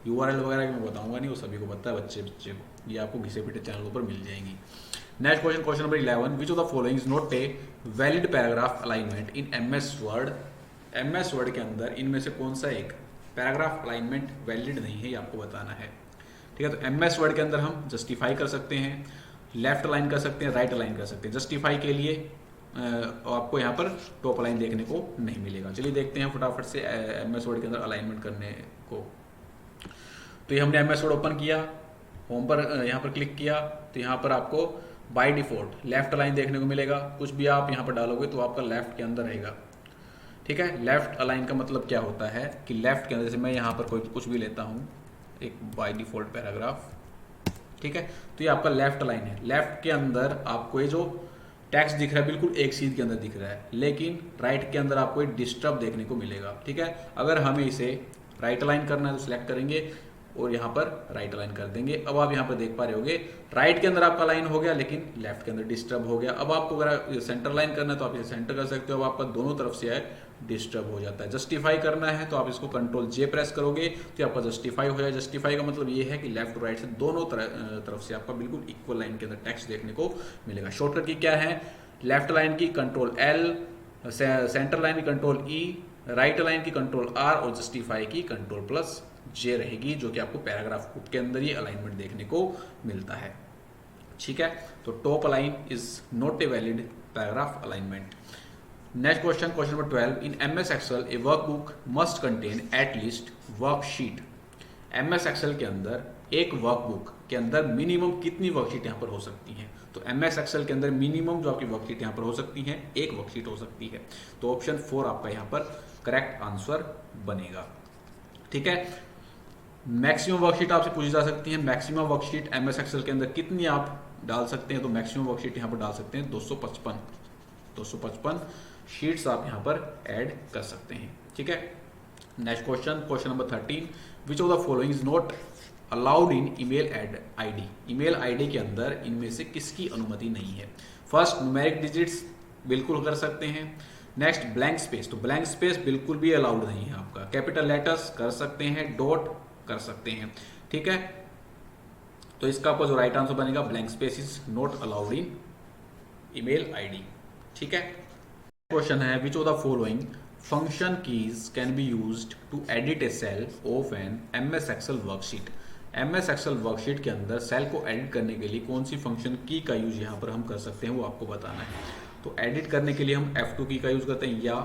URL वगैरह की मैं बताऊंगा नहीं, वो सभी को पता है, बच्चे को, ये आपको घिसे पिटे चैनलों पर मिल जाएंगी। Next question, question number 11, which of the following is not a valid paragraph alignment in MS Word. MS Word के अंदर इनमें से कौन सा एक पैराग्राफ अलाइनमेंट वैलिड नहीं है, ये आपको बताना है, ठीक है। तो MS वर्ड के अंदर हम जस्टिफाई कर सकते हैं, लेफ्ट अलाइन कर सकते हैं, राइट अलाइन कर सकते हैं। जस्टिफाई के लिए आपको यहाँ पर टॉप अलाइन देखने को नहीं मिलेगा। चलिए देखते हैं फटाफट से MS वर्ड के अंदर अलाइनमेंट करने को। तो ये हमने MS वर्ड ओपन किया, होम पर यहाँ पर क्लिक किया, तो यहाँ पर आपको बाय डिफॉल्ट लेफ्ट अलाइन देखने को मिलेगा। कुछ भी आप यहाँ पर डालोगे तो आपका लेफ्ट के अंदर रहेगा, ठीक है। लेफ्ट अलाइन का मतलब क्या होता है कि लेफ्ट के अंदर, जैसे मैं यहाँ पर कोई कुछ भी लेता हूँ, एक बाय डिफॉल्ट पैराग्राफ, ठीक है, तो ये आपका लेफ्ट अलाइन है। लेफ्ट के अंदर आपको ये जो टेक्स्ट दिख रहा है बिल्कुल एक सीध के अंदर दिख रहा है, लेकिन राइट के अंदर आपको एक डिस्टर्ब देखने को मिलेगा। ठीक है, अगर हमें इसे राइट अलाइन करना है तो सिलेक्ट करेंगे और यहाँ पर राइट अलाइन कर देंगे। अब आप यहाँ पर देख पा रहे होगे राइट के अंदर आपका लाइन हो गया, लेकिन लेफ्ट के अंदर डिस्टर्ब हो गया। अब आपको अगर सेंटर लाइन करना है तो आप इसे सेंटर कर सकते हो। अब आपका दोनों तरफ से है डिस्टर्ब हो जाता है। जस्टिफाई करना है तो आप इसको कंट्रोल जे प्रेस करोगे तो आपका जस्टिफाई हो जाए। जस्टिफाई का मतलब ये है कि लेफ्ट और राइट से दोनों तरफ से आपका बिल्कुल इक्वल लाइन के अंदर टेक्स्ट देखने को मिलेगा। शॉर्टकट की क्या है, लेफ्ट लाइन की कंट्रोल एल, सेंटर लाइन की कंट्रोल ई, राइट लाइन की कंट्रोल आर और जस्टिफाई की कंट्रोल प्लस जे रहेगी, जो कि आपको पैराग्राफ कोड के अंदर ही अलाइनमेंट देखने को मिलता है। ठीक है, तो top align is not a valid paragraph alignment. Next question, question number 12, in MS Excel a workbook must contain at least worksheet. MS Excel के अंदर एक वर्कबुक के अंदर मिनिमम कितनी वर्कशीट यहाँ पर हो सकती हैं? तो एमएस एक्सेल के अंदर मिनिमम जो आपकी वर्कशीट यहाँ पर हो सकती है एक वर्कशीट हो सकती है। तो ऑप्शन 4 आपका यहाँ पर करेक्ट आंसर बनेगा। ठीक है, मैक्सिमम वर्कशीट आपसे पूछी जा सकती है। मैक्सिमम वर्कशीट एमएस एक्सेल के अंदर कितनी आप डाल सकते हैं? तो मैक्सिमम वर्कशीट यहाँ पर डाल सकते हैं 255 शीट्स आप यहाँ पर ऐड कर सकते हैं। ठीक है, next question, question number 13, which of the following is not allowed in email ID. Email ID के अंदर इनमें से किसकी अनुमति नहीं है? फर्स्ट, न्यूमेरिक डिजिट्स बिल्कुल कर सकते हैं। नेक्स्ट, ब्लैंक स्पेस, तो ब्लैंक स्पेस बिल्कुल भी अलाउड नहीं है आपका। कैपिटल लेटर्स कर सकते हैं, डॉट कर सकते हैं। ठीक है, तो इसका आपका जो राइट आंसर बनेगा blank space is not allowed in email ID. ठीक है, क्वेश्चन है which of the following function keys can be used to edit a cell of an MS Excel worksheet. MS Excel worksheet के अंदर cell को edit करने के लिए कौन सी फंक्शन की का यूज यहाँ पर हम कर सकते हैं वो आपको बताना है। तो एडिट करने के लिए हम F2 की का यूज करते हैं या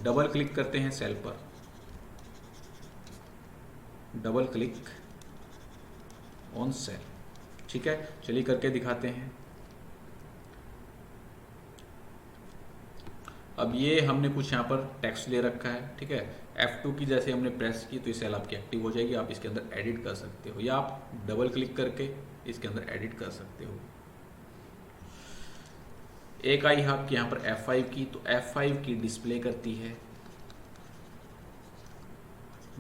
डबल क्लिक करते हैं सेल पर, डबल क्लिक ऑन सेल। ठीक है, चलिए करके दिखाते हैं। अब ये हमने कुछ यहाँ पर टेक्स्ट ले रखा है। ठीक है, F2 की जैसे हमने प्रेस की तो ये सेल आपकी एक्टिव हो जाएगी। आप इसके अंदर एडिट कर सकते हो या आप डबल क्लिक करके इसके अंदर एडिट कर सकते हो। एक आई है आपकी यहाँ पर F5 की, तो F5 की डिस्प्ले करती है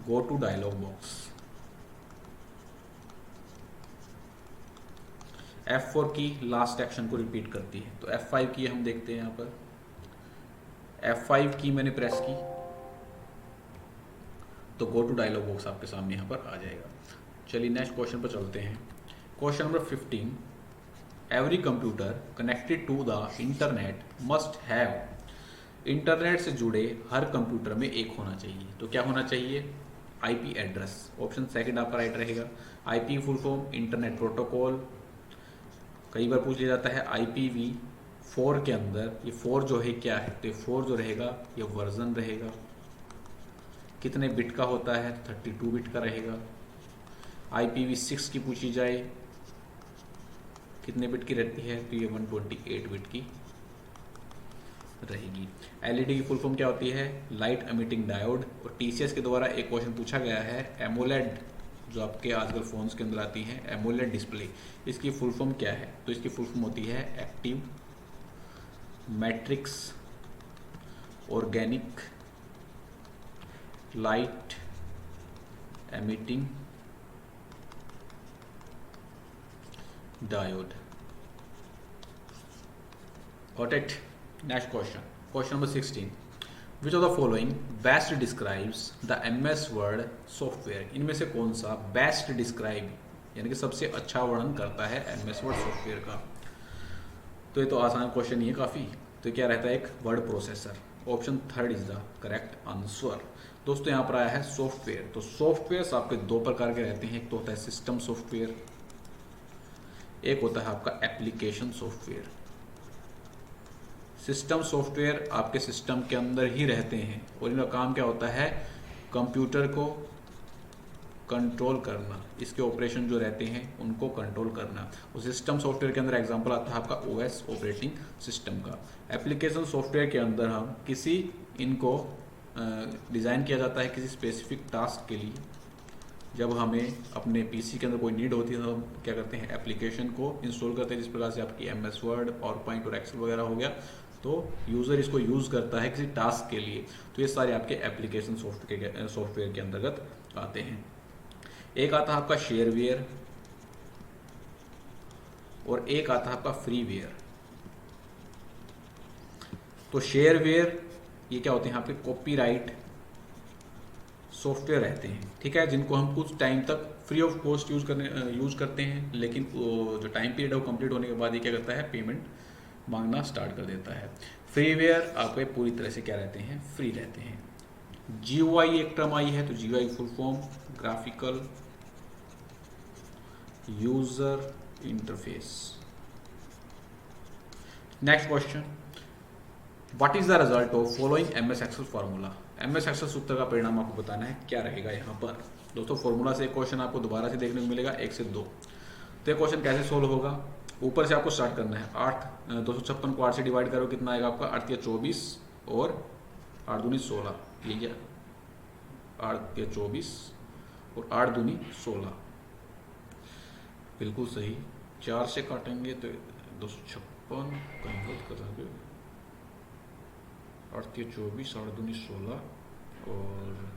go to dialogue box. F4 की लास्ट एक्शन को रिपीट करती है। तो F5 की हम देखते हैं यहाँ पर, F5 की मैंने प्रेस की तो गो टू डायलॉग बॉक्स आपके सामने यहाँ पर आ जाएगा। चलिए नेक्स्ट क्वेश्चन पर चलते हैं। Question number 15, every computer connected to the internet must have. Internet से जुड़े हर कंप्यूटर में एक होना चाहिए। तो क्या होना चाहिए? IP address. ऑप्शन सेकंड आपका राइट रहेगा। IP full form internet protocol. कई बार पूछ लिया जाता है IPv4 के अंदर ये 4 जो है क्या है? तो ये 4 जो रहेगा ये वर्जन रहेगा। कितने बिट का होता है? 32 बिट का रहेगा। IPv6 की पूछी जाए कितने बिट की रहती है? तो ये 128 बिट की रहेगी। एलईडी की फुल फॉर्म क्या होती है? Light emitting diode. और टीसीएस के द्वारा एक क्वेश्चन पूछा गया है एमोलेड, जो आपके आजकल फोन्स के अंदर आती हैं एमोलेड डिस्प्ले, इसकी फुल फॉर्म क्या है? तो इसकी फुल फॉर्म होती है active matrix organic light emitting diode. Got it? Next question. Question number 16. Which of the following best describes the MS Word software? इनमें से कौन सा best describe यानी कि सबसे अच्छा वर्णन करता है MS Word सॉफ्टवेयर का? तो ये तो आसान क्वेश्चन ही है काफ़ी। तो क्या रहता है? एक word processor. Option third is the correct answer. दोस्तों यहाँ पर आया है सॉफ्टवेयर। तो सॉफ्टवेयर आपके दो प्रकार के रहते हैं। एक तो होता है सिस्टम सॉफ्टवेयर, एक होता है आपका एप्लीकेशन सॉफ्टवेयर। सिस्टम सॉफ्टवेयर आपके सिस्टम के अंदर ही रहते हैं और इनका काम क्या होता है? कंप्यूटर को कंट्रोल करना, इसके ऑपरेशन जो रहते हैं उनको कंट्रोल करना। उस सिस्टम सॉफ्टवेयर के अंदर एग्जांपल आता है आपका OS ऑपरेटिंग सिस्टम का। एप्लीकेशन सॉफ्टवेयर के अंदर हम किसी इनको डिज़ाइन किया जाता है किसी स्पेसिफिक टास्क के लिए, जब हमें अपने पीसी के अंदर कोई नीड होती है तो हम क्या करते हैं, एप्लीकेशन को इंस्टॉल करते हैं, जिस प्रकार से आपकी MS वर्ड, पावरपॉइंट और एक्सेल वगैरह हो गया, तो यूज़र इसको यूज़ करता है किसी टास्क के लिए, तो ये सारे आपके एप्लीकेशन सॉफ्टवेयर के अंतर्गत आते हैं। एक आता है आपका शेयरवेयर और एक आता है आपका फ्रीवेयर। तो शेयरवेयर ये क्या होते हैं, आपके कॉपीराइट सॉफ्टवेयर रहते हैं, ठीक है, जिनको हम कुछ टाइम तक फ्री ऑफ कॉस्ट यूज करते हैं, लेकिन जो टाइम पीरियड है वो कंप्लीट होने के बाद ये क्या करता है, पेमेंट मांगना स्टार्ट कर देता है। फ्रीवेयर आपके पूरी तरह से क्या रहते हैं, फ्री रहते हैं। GUI एक टर्म आई है, तो GUI full form graphical user interface. Next question, what is the result of following MS Excel formula. MS Excel सूत्र का परिणाम आपको बताना है, क्या रहेगा यहाँ पर। दोस्तों फॉर्मूला से एक क्वेश्चन आपको दोबारा से देखने को मिलेगा, 1 से 2। तो ये क्वेश्चन कैसे सोल्व होगा, ऊपर से आपको स्टार्ट करना है। 256 को 8 से डिवाइड करो, कितना आएगा आपका, 8 या 24 और 8 दूनी 16, ये क्या 8 या 24 और 8 दूनी 16, बिल्कुल सही। 4 से काटेंगे तो 256 कन्वर्ट करेंगे, 8 या 24, 8 दूनी 16 और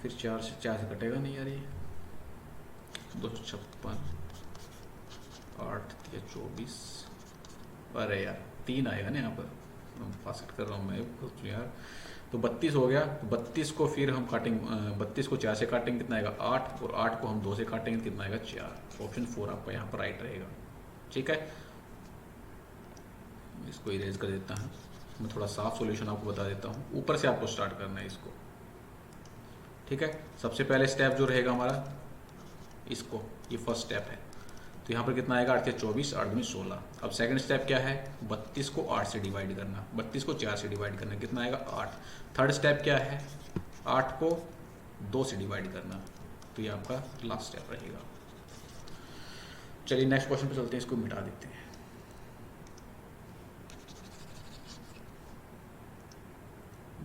फिर 4 से कटेगा नहीं यार, ये 256, 8 या 24, अरे यार 3 आएगा ना यहाँ पर, फास्ट कर रहा हूँ मैं कुछ यार। तो 32 हो गया, 32 को फिर हम काटेंगे, 32 को 4 से काटेंगे, कितना आएगा 8, और 8 को हम 2 से काटेंगे, कितना आएगा 4। ऑप्शन 4 आपका यहाँ पर राइट रहेगा, ठीक है। इसको इरेज कर देता हूँ, मैं थोड़ा साफ सॉल्यूशन आपको बता देता हूँ। ऊपर से आपको स्टार्ट करना है इसको, ठीक है। सबसे पहले स्टेप जो रहेगा हमारा, इसको, ये फर्स्ट स्टेप है, तो यहाँ पर कितना आएगा, 8 या 24, 8 दूनी 16। अब सेकंड स्टेप क्या है, 32 को 8 से डिवाइड करना, 32 को 4 से डिवाइड करना, कितना आएगा 8। थर्ड स्टेप क्या है, 8 को 2 से डिवाइड करना, तो ये आपका लास्ट स्टेप रहेगा। चलिए नेक्स्ट क्वेश्चन पे चलते हैं, इसको मिटा देते हैं।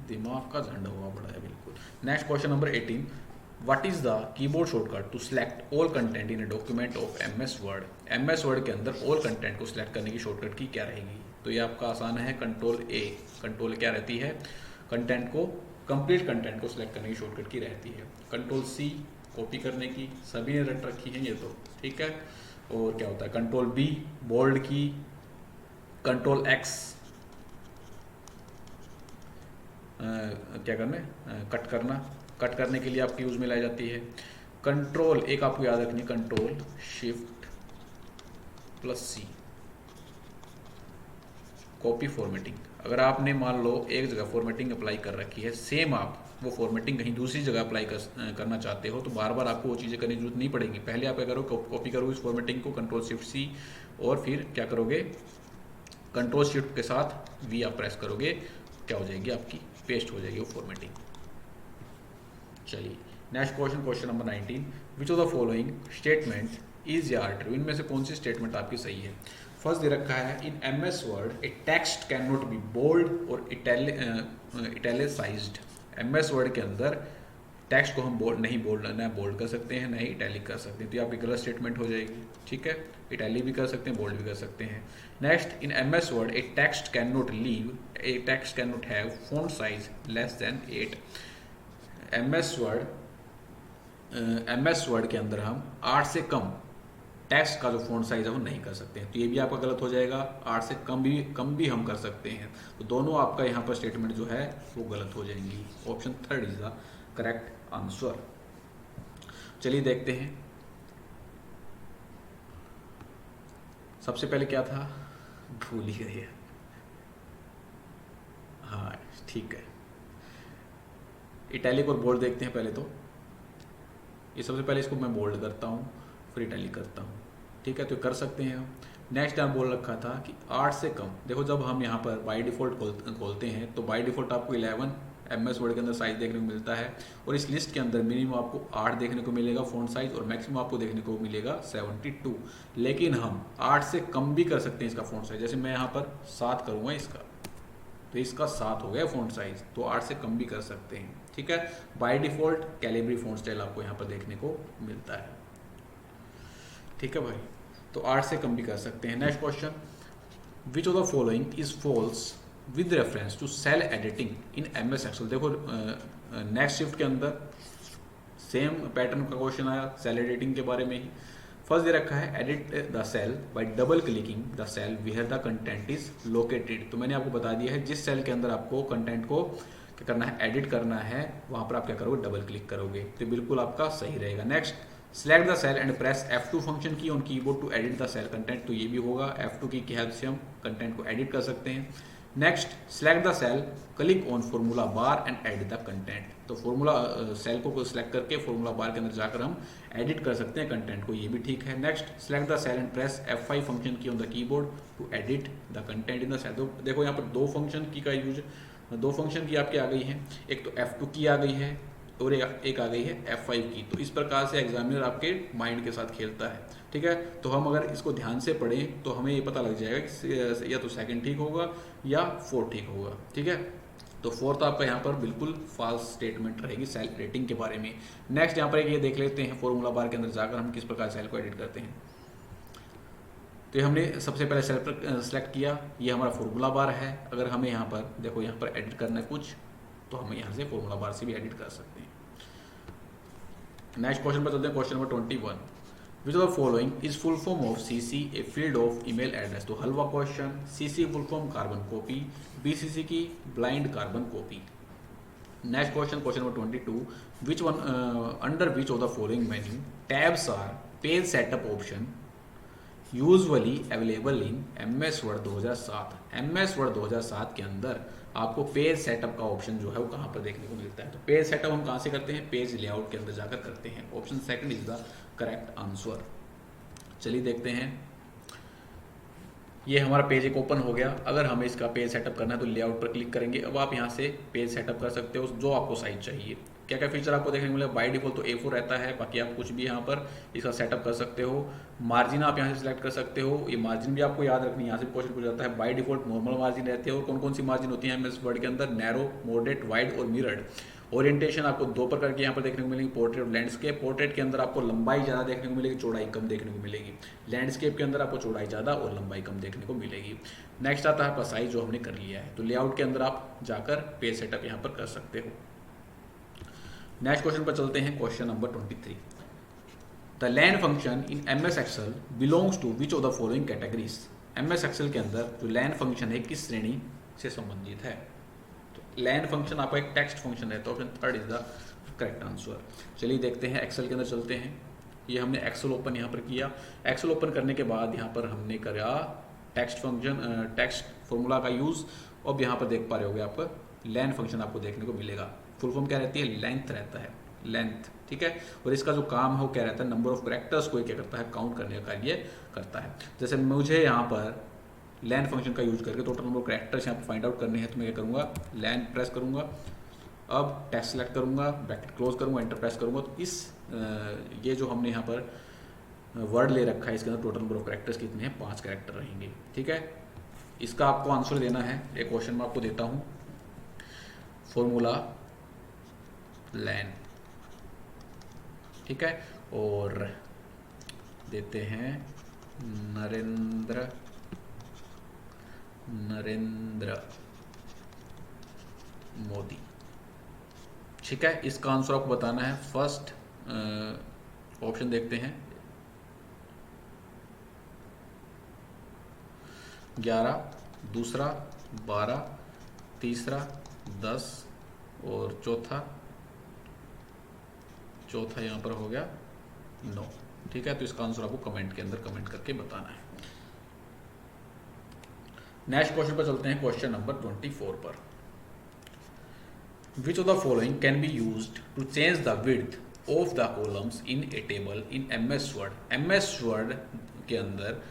दिमाग का झंडा हुआ बड़ा है बिल्कुल। Next question number 18, what is the keyboard shortcut to select all content in a document of MS Word. MS Word के अंदर ऑल कंटेंट को सिलेक्ट करने की शॉर्टकट की क्या रहेगी। तो ये आपका आसान है, कंट्रोल-A। कंट्रोल क्या रहती है, कंटेंट को, कंप्लीट कंटेंट को सिलेक्ट करने की शॉर्टकट की रहती है। कंट्रोल-C कॉपी करने की, सभी ने रट रखी है ये तो, ठीक है। और क्या होता है, कंट्रोल-B बोल्ड की, कंट्रोल-X क्या करना है, कट करना, कट करने के लिए आपकी यूज में लाई जाती है। कंट्रोल एक आपको याद रखनी है, control shift plus C, copy formatting. अगर आपने मान लो एक जगह फॉर्मेटिंग अप्लाई कर रखी है, सेम आप वो फॉर्मेटिंग कहीं दूसरी जगह अप्लाई करना चाहते हो, तो बार बार आपको वो चीज़ें करने की जरूरत नहीं पड़ेगी। पहले आप क्या करो, कॉपी करो इस फॉर्मेटिंग को, कंट्रोल शिफ्ट C, और फिर क्या करोगे, कंट्रोल शिफ्ट के साथ V आप प्रेस करोगे, क्या हो जाएगी आपकी, पेस्ट हो जाएगी वो फॉर्मेटिंग। चलिए next question, question number 19, which of the following statement is या ट्रू। इनमें से कौन सी स्टेटमेंट आपकी सही है। फर्स्ट दे रखा है, in MS Word a text can not be bold और इटैलिसाइज्ड। MS वर्ड के अंदर टेक्स्ट को हम बोल्ड ना बोल्ड कर सकते हैं, ना ही इटैलिक कर सकते हैं, तो ये आपकी गलत स्टेटमेंट हो जाएगी, ठीक है। इटैलिक भी कर सकते हैं, बोल्ड भी कर सकते हैं। Next, in MS Word a text can not leave, A text can not have font size less than 8। MS Word के अंदर हम 8 से कम टेक्स्ट का जो फॉन्ट साइज है वो नहीं कर सकते हैं, तो ये भी आपका गलत हो जाएगा। 8 से कम भी हम कर सकते हैं, तो दोनों आपका यहाँ पर स्टेटमेंट जो है वो गलत हो जाएंगी। Option 3 is the correct answer. चलिए देखते हैं, सबसे पहले क्या था, भूल ही गए। हाँ ठीक है, इटैलिक और बोल्ड देखते हैं पहले तो। ये सबसे पहले इसको मैं बोल्ड करता हूँ, फिर इटैलिक करता हूँ, ठीक है, तो कर सकते हैं हम। नेक्स्ट टाइम बोल रखा था कि 8 से कम, देखो जब हम यहाँ पर बाय डिफ़ॉल्ट खोलते हैं तो बाय डिफ़ॉल्ट आपको 11 MS वर्ड के अंदर साइज देखने को मिलता है, और इस लिस्ट के अंदर मिनिमम आपको 8 देखने को मिलेगा फ़ॉन्ट साइज, और मैक्सिमम आपको देखने को मिलेगा 72। लेकिन हम 8 से कम भी कर सकते हैं इसका फ़ॉन्ट साइज, जैसे मैं यहाँ पर 7 करूँगा इसका, तो इसका 7 हो गया फ़ॉन्ट साइज, तो 8 से कम भी कर सकते हैं। ठीक है, by default Calibri font style आपको यहाँ पर देखने को मिलता है। ठीक है भाई, तो 8 से कम भी कर सकते हैं। Next question, which of the following is false with reference to cell editing in MS Excel. देखो नेक्स्ट शिफ्ट के अंदर सेम पैटर्न का क्वेश्चन आया सेल एडिटिंग के बारे में ही। फर्स्ट दे रखा है edit the cell by double clicking the cell where the content is located. तो मैंने आपको बता दिया है जिस सेल के अंदर आपको कंटेंट को क्या करना है, एडिट करना है, वहां पर आप क्या करोगे, डबल क्लिक करोगे, तो बिल्कुल आपका सही रहेगा। Next, select the cell and press F2 function key on keyboard to edit the cell content. तो ये भी होगा, F2 की हेल्प से हम कंटेंट को एडिट कर सकते हैं। Next, select the cell, click on formula bar and edit the content. तो फॉर्मूला सेल को सिलेक्ट करके फॉर्मूला बार के अंदर जाकर हम एडिट कर सकते हैं कंटेंट को, ये भी ठीक है। Next, select the cell and press F5 function key on the keyboard to edit the content in the cell. तो देखो यहाँ पर दो फंक्शन की का यूज, दो फंक्शन की आपकी आ गई है, एक तो F2 की आ गई है और एक आ गई है F5 की। तो इस प्रकार से एग्जामिनर आपके माइंड के साथ खेलता है। ठीक है, तो हम अगर इसको ध्यान से पढ़ें तो हमें ये पता लग जाएगा कि या तो सेकंड ठीक होगा या फोर्थ ठीक होगा। ठीक है, तो फोर्थ आपका यहाँ पर बिल्कुल फॉल्स स्टेटमेंट रहेगी सेल रेटिंग के बारे में। नेक्स्ट यहाँ पर एक ये देख लेते हैं फॉर्मूला बार के अंदर जाकर हम किस प्रकार सेल को एडिट करते हैं। तो ये हमने सबसे पहले सेल पर सेलेक्ट किया, ये हमारा फॉर्मूला बार है। अगर हमें यहाँ पर देखो यहाँ पर एडिट करना है कुछ, तो हम यहाँ से फॉर्मूला बार से भी एडिट कर सकते हैं। नेक्स्ट क्वेश्चन पर चलते हैं, question number 21, which of the following is full form of CC a field of email address. तो हलवा question, CC full form carbon copy, BCC की blind carbon copy. Next question, question number 22, which one under which of the following menu tabs are page setup option usually available in MS Word 2007। MS Word 2007 के अंदर आपको page setup का option जो है वो कहाँ पर देखने को मिलता है। तो पेज सेटअप हम कहाँ से करते हैं, पेज लेआउट के अंदर जाकर करते हैं। Option second is the correct answer. चलिए देखते हैं, ये हमारा पेज एक ओपन हो गया। अगर हमें इसका पेज सेटअप करना है तो लेआउट पर क्लिक करेंगे। अब आप यहाँ से पेज सेटअप कर सकते हो जो आपको साइज चाहिए। क्या क्या फीचर आपको देखने को मिलेगा, बाय डिफॉल्ट तो A4 रहता है, बाकी आप कुछ भी यहाँ पर इसका सेटअप कर सकते हो। मार्जिन आप यहाँ से सिलेक्ट कर सकते हो, ये मार्जिन भी आपको याद रखनी है, यहाँ से क्वेश्चन पूछ जाता है। बाय डिफॉल्ट नॉर्मल मार्जिन रहती है, और कौन कौन सी मार्जिन होती है MS वर्ड के अंदर, नैरो, मॉडरेट, वाइड और मिरर्ड। ओरिएंटेशन आपको दो प्रकार की यहाँ पर देखने को मिलेगी, पोर्ट्रेट और लैंडस्केप। पोर्ट्रेट के अंदर आपको लंबाई ज़्यादा देखने को मिलेगी, चौड़ाई कम देखने को मिलेगी। लैंडस्केप के अंदर आपको चौड़ाई ज़्यादा और लंबाई कम देखने को मिलेगी। नेक्स्ट आता है आपका साइज, जो हमने कर लिया है। तो लेआउट के अंदर आप जाकर पेज सेटअप यहाँ पर कर सकते हो। नेक्स्ट क्वेश्चन पर चलते हैं, question number 23, the LEN function in MS Excel belongs to which of the following categories. MS Excel के अंदर जो लैन फंक्शन है किस श्रेणी से संबंधित है। तो लैन फंक्शन आपका एक टेक्स्ट फंक्शन है, तो option third is the correct answer. चलिए देखते हैं, एक्सेल के अंदर चलते हैं। ये हमने एक्सेल ओपन यहाँ पर किया। एक्सेल ओपन करने के बाद यहाँ पर हमने करा टेक्स्ट फंक्शन, टेक्स्ट फॉर्मूला का यूज। अब यहाँ पर देख पा रहे होगे आपका लैन फंक्शन आपको देखने को मिलेगा। फुल फॉर्म क्या रहती है, लेंथ रहता है, लेंथ। ठीक है, और इसका जो काम है वो क्या रहता है, नंबर ऑफ कैरेक्टर्स को क्या करता है, काउंट करने का कार्य करता है। जैसे मुझे यहाँ पर लैन फंक्शन का यूज करके टोटल नंबर ऑफ कैरेक्टर्स यहाँ पर फाइंड आउट करने हैं, तो मैं क्या करूँगा, लैन प्रेस करूँगा। अब टेक्स्ट सेलेक्ट करूँगा, ब्रैकेट क्लोज करूँगा, एंटर प्रेस करूँगा। तो इस ये जो हमने यहाँ पर वर्ड ले रखा है, इसके अंदर टोटल नंबर ऑफ कैरेक्टर्स कितने हैं, 5 कैरेक्टर रहेंगे। ठीक है, इसका आपको आंसर देना है। एक क्वेश्चन मैं आपको देता हूँ, फॉर्मूला लैन। ठीक है, और देते हैं नरेंद्र मोदी। ठीक है, इसका आंसर आपको बताना है। फर्स्ट ऑप्शन देखते हैं, 11, दूसरा 12, तीसरा 10 और चौथा यहाँ पर हो गया 9। ठीक है, तो इसका आंसर आपको कमेंट के अंदर कमेंट करके बताना है। नेक्स्ट क्वेश्चन पर चलते हैं, क्वेश्चन नंबर 24 पर। Which of the following can be used to change the width of the columns in a table in MS Word. MS Word के अंदर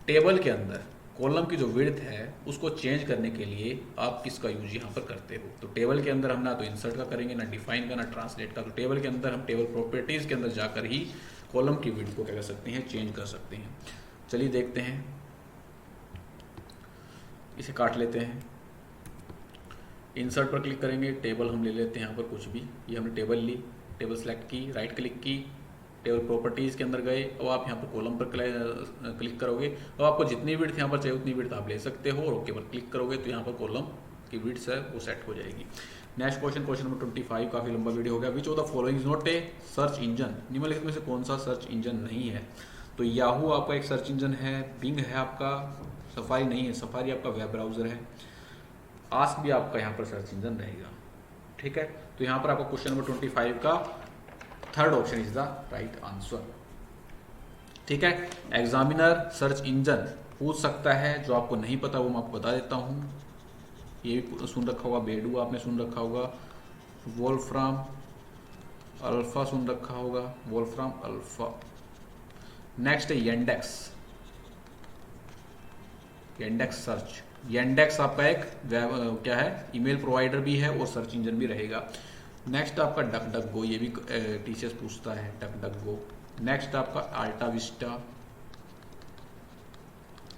टेबल के अंदर कॉलम की जो विड्थ है उसको चेंज करने के लिए आप किसका यूज यहाँ पर करते हो। तो टेबल के अंदर हम ना तो इंसर्ट का करेंगे, ना डिफाइन का, ना ट्रांसलेट का। तो टेबल के अंदर हम टेबल प्रॉपर्टीज के अंदर जाकर ही कॉलम की विड्थ को क्या कर सकते हैं, चेंज कर सकते हैं। चलिए देखते हैं, इसे काट लेते हैं। इंसर्ट पर क्लिक करेंगे, टेबल हम ले लेते हैं यहाँ पर कुछ भी, ये हमने टेबल ली, टेबल सेलेक्ट की, राइट क्लिक की, टेबल प्रॉपर्टीज़ के अंदर गए, अब आप यहाँ पर कॉलम पर क्लिक करोगे। अब आपको जितनी विड्थ यहाँ पर चाहिए उतनी विड्थ आप ले सकते हो, और ओके पर क्लिक करोगे तो यहाँ पर कॉलम की विड्थ है वो सेट हो जाएगी। नेक्स्ट क्वेश्चन, क्वेश्चन नंबर 25, काफ़ी लंबा वीडियो हो गया। विच of the following is not A search engine, निम्नलिखित में से कौन सा सर्च इंजन नहीं है? तो याहू आपका एक सर्च इंजन है, बिंग है आपका, सफारी नहीं है, सफारी आपका वेब ब्राउजर है, आस्क भी आपका यहाँ पर सर्च इंजन रहेगा। ठीक है, तो यहाँ पर आपका क्वेश्चन नंबर 25 का third option is the right answer. ठीक है, एग्जामिनर सर्च इंजन पूछ सकता है, जो आपको नहीं पता वो मैं आपको बता देता हूँ। ये भी सुन रखा होगा, बेडू आपने सुन रखा होगा, वोल्फ्राम अल्फा सुन रखा होगा, वोल्फ्राम अल्फा। नेक्स्ट है येंडेक्स, येंडेक्स सर्च, येंडेक्स आपका एक क्या है, ईमेल प्रोवाइडर भी है और सर्च इंजन भी रहेगा। नेक्स्ट आपका डक डक गो, ये भी टीचर्स पूछता है, डक डक गो। नेक्स्ट आपका अल्टा विस्टा,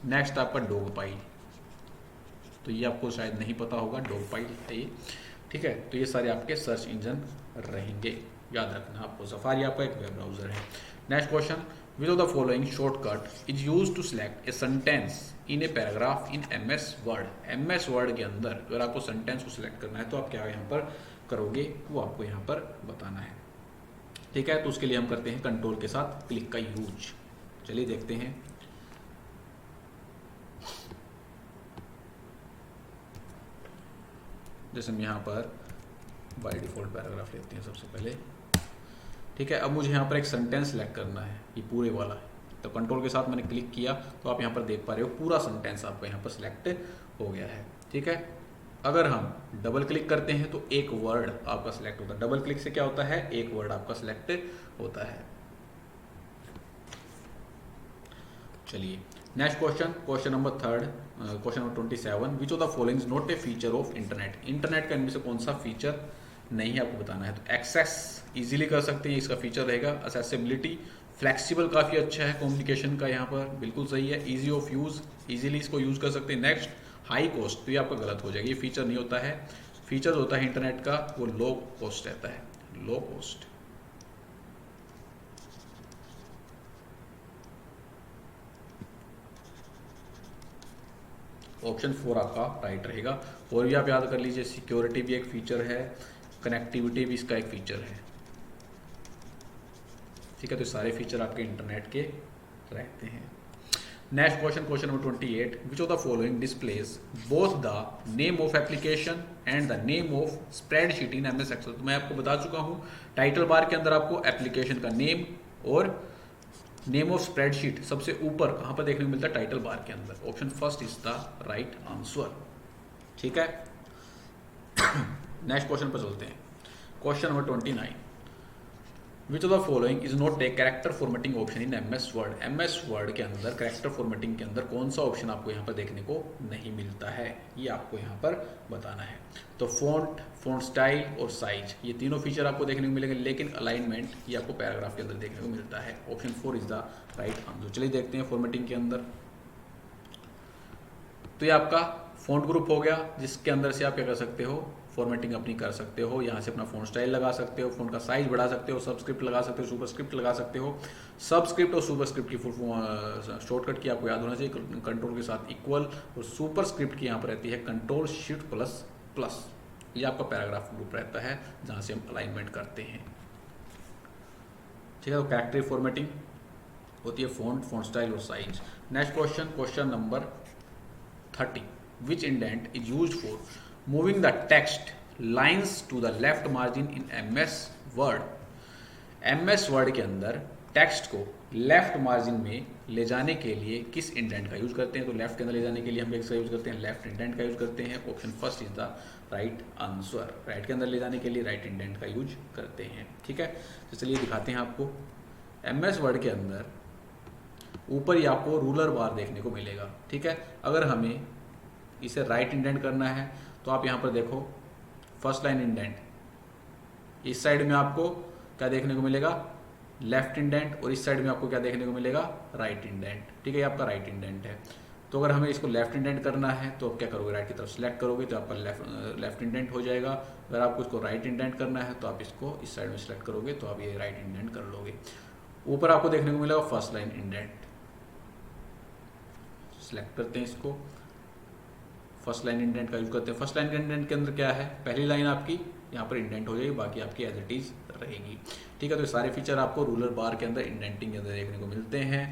नेक्स्ट आपका डॉगपाइल, तो ये आपको शायद नहीं पता होगा, डॉगपाइल है ये। ठीक है, तो ये सारे आपके सर्च इंजन रहेंगे, याद रखना आपको। सफारी आपका एक वेब ब्राउजर है। Next question, which of the following shortcut is used to select a sentence in a paragraph in MS Word. MS Word के अंदर अगर आपको सेंटेंस को सिलेक्ट करना है तो आप क्या यहाँ पर करोगे, वो आपको यहाँ पर बताना है। ठीक है, तो उसके लिए हम करते हैं कंट्रोल के साथ क्लिक का यूज। चलिए देखते हैं। जैसे हम यहाँ पर बाय डिफॉल्ट पैराग्राफ लेते हैं सबसे पहले। ठीक है, अब मुझे यहाँ पर एक सेंटेंस सेलेक्ट करना है, ये पूरे वाला है, तो कंट्रोल के साथ मैंने क्लिक किया तो आप यहाँ पर देख पा रहे हो पूरा सेंटेंस आपका यहाँ पर सिलेक्ट हो गया है। ठीक है, अगर हम डबल क्लिक करते हैं तो एक वर्ड आपका सिलेक्ट होता है। डबल क्लिक से क्या होता है, एक वर्ड आपका सिलेक्ट होता है। चलिए next question, question number third, question number 27, which of the following is not A feature of internet. Internet का इनमें से कौन सा फीचर नहीं है आपको बताना है। तो एक्सेस इजीली कर सकते हैं, इसका फीचर रहेगा। असेसिबिलिटी, फ्लेक्सिबल काफ़ी अच्छा है कम्युनिकेशन का, यहाँ पर बिल्कुल सही है। इजी ऑफ यूज़, इजीली इसको यूज़ कर सकते हैं। नेक्स्ट हाई कॉस्ट, तो ये आपका गलत हो जाएगा, ये फीचर नहीं होता है। फीचर होता है इंटरनेट का वो लो कॉस्ट रहता है, लो कॉस्ट। ऑप्शन 4 आपका राइट रहेगा। और भी आप याद कर लीजिए, सिक्योरिटी भी एक फीचर है, कनेक्टिविटी भी इसका एक फीचर है। ठीक है, तो सारे फीचर आपके इंटरनेट के रहते हैं। Next question, question number 28, which of the following displays both the name of application and the name of spreadsheet in MS Excel. तो मैं आपको बता चुका हूं, टाइटल बार के अंदर आपको एप्लीकेशन का नेम और नेम ऑफ स्प्रेडशीट सबसे ऊपर कहां पर देखने को मिलता है, टाइटल बार के अंदर। Option first is the right answer. ठीक है, नेक्स्ट क्वेश्चन पर चलते हैं। Question number 29, which of the following is not a character formatting option in MS Word. MS Word के अंदर कैरेक्टर फॉर्मेटिंग के अंदर कौन सा ऑप्शन आपको यहाँ पर देखने को नहीं मिलता है, ये आपको यहाँ पर बताना है। तो फॉन्ट, फॉन्ट स्टाइल और साइज, ये तीनों फीचर आपको देखने को मिलेंगे, लेकिन अलाइनमेंट ये आपको पैराग्राफ के अंदर देखने को मिलता है। Option 4 is the right answer. चलिए देखते हैं फॉर्मेटिंग के अंदर। तो ये आपका फॉन्ट ग्रुप हो गया, जिसके अंदर से आप क्या कर सकते हो, फॉर्मेटिंग अपनी कर सकते हो। यहाँ से अपना फॉन्ट स्टाइल लगा सकते हो, फॉन्ट का साइज बढ़ा सकते हो, सबस्क्रिप्ट लगा सकते हो, सुपरस्क्रिप्ट लगा सकते हो। सबस्क्रिप्ट और सुपरस्क्रिप्ट की फुल शॉर्टकट की आपको याद होना चाहिए, कंट्रोल के साथ इक्वल, और सुपरस्क्रिप्ट की यहाँ पर रहती है कंट्रोल शिफ्ट प्लस प्लस। ये आपका पैराग्राफ ग्रुप रहता है जहाँ से हम अलाइनमेंट करते हैं। ठीक है, तो कैरेक्टर फॉर्मेटिंग होती है फॉन्ट, फॉन्ट स्टाइल और size. Next question, question number 30, which indent is used for moving the text lines to the left margin in MS Word. MS Word के अंदर टेक्स्ट को लेफ्ट मार्जिन में ले जाने के लिए किस इंडेंट का यूज करते हैं। तो लेफ्ट के अंदर ले जाने के लिए हम इसका यूज करते हैं, लेफ्ट इंडेंट का यूज करते हैं। Option first is the right answer. Right के अंदर ले जाने के लिए राइट इंडेंट का यूज करते हैं। ठीक है, तो चलिए दिखाते हैं आपको। एमएस वर्ड के अंदर ऊपर ही आपको रूलर बार देखने को मिलेगा। ठीक है, अगर हमें इसे राइट इंडेंट करना है तो आप यहाँ पर देखो, फर्स्ट लाइन इंडेंट, इस साइड में आपको क्या देखने को मिलेगा, लेफ्ट इंडेंट, और इस साइड में आपको क्या देखने को मिलेगा, राइट इंडेंट। ठीक है, ये आपका राइट इंडेंट है। तो अगर हमें इसको लेफ्ट इंडेंट करना है तो आप क्या करोगे, राइट की तरफ सेलेक्ट करोगे तो आपका लेफ्ट इंडेंट हो जाएगा। अगर आपको इसको राइट इंडेंट करना है तो आप इसको इस साइड में सेलेक्ट करोगे तो आप ये राइट इंडेंट कर लोगे। ऊपर आपको देखने को मिलेगा फर्स्ट लाइन इंडेंट, सेलेक्ट करते हैं इसको, फर्स्ट लाइन इंडेंट का यूज करते हैं। फर्स्ट लाइन इंडेंट के अंदर क्या है, पहली लाइन आपकी यहाँ पर इंडेंट हो जाएगी, बाकी आपकी एज इट इज रहेगी। ठीक है, तो ये सारे फीचर आपको रूलर बार के अंदर इंडेंटिंग के अंदर देखने को मिलते हैं।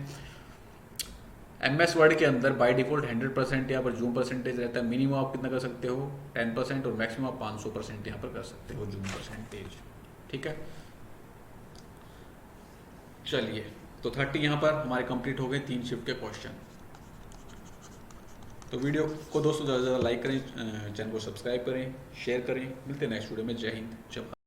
MS वर्ड के अंदर बाय डिफॉल्ट 100% यहाँ पर जूम परसेंटेज रहता है। मिनिमम आप कितना कर सकते हो 10% और मैक्सिमम आप 500% यहाँ पर कर सकते हो जूम परसेंटेज। ठीक है, चलिए तो 30 यहाँ पर हमारे कंप्लीट हो गए 3 शिफ्ट के क्वेश्चन। तो वीडियो को दोस्तों ज़्यादा से ज़्यादा लाइक करें, चैनल को सब्सक्राइब करें, शेयर करें। मिलते हैं नेक्स्ट वीडियो में। जय हिंद, जय भारत।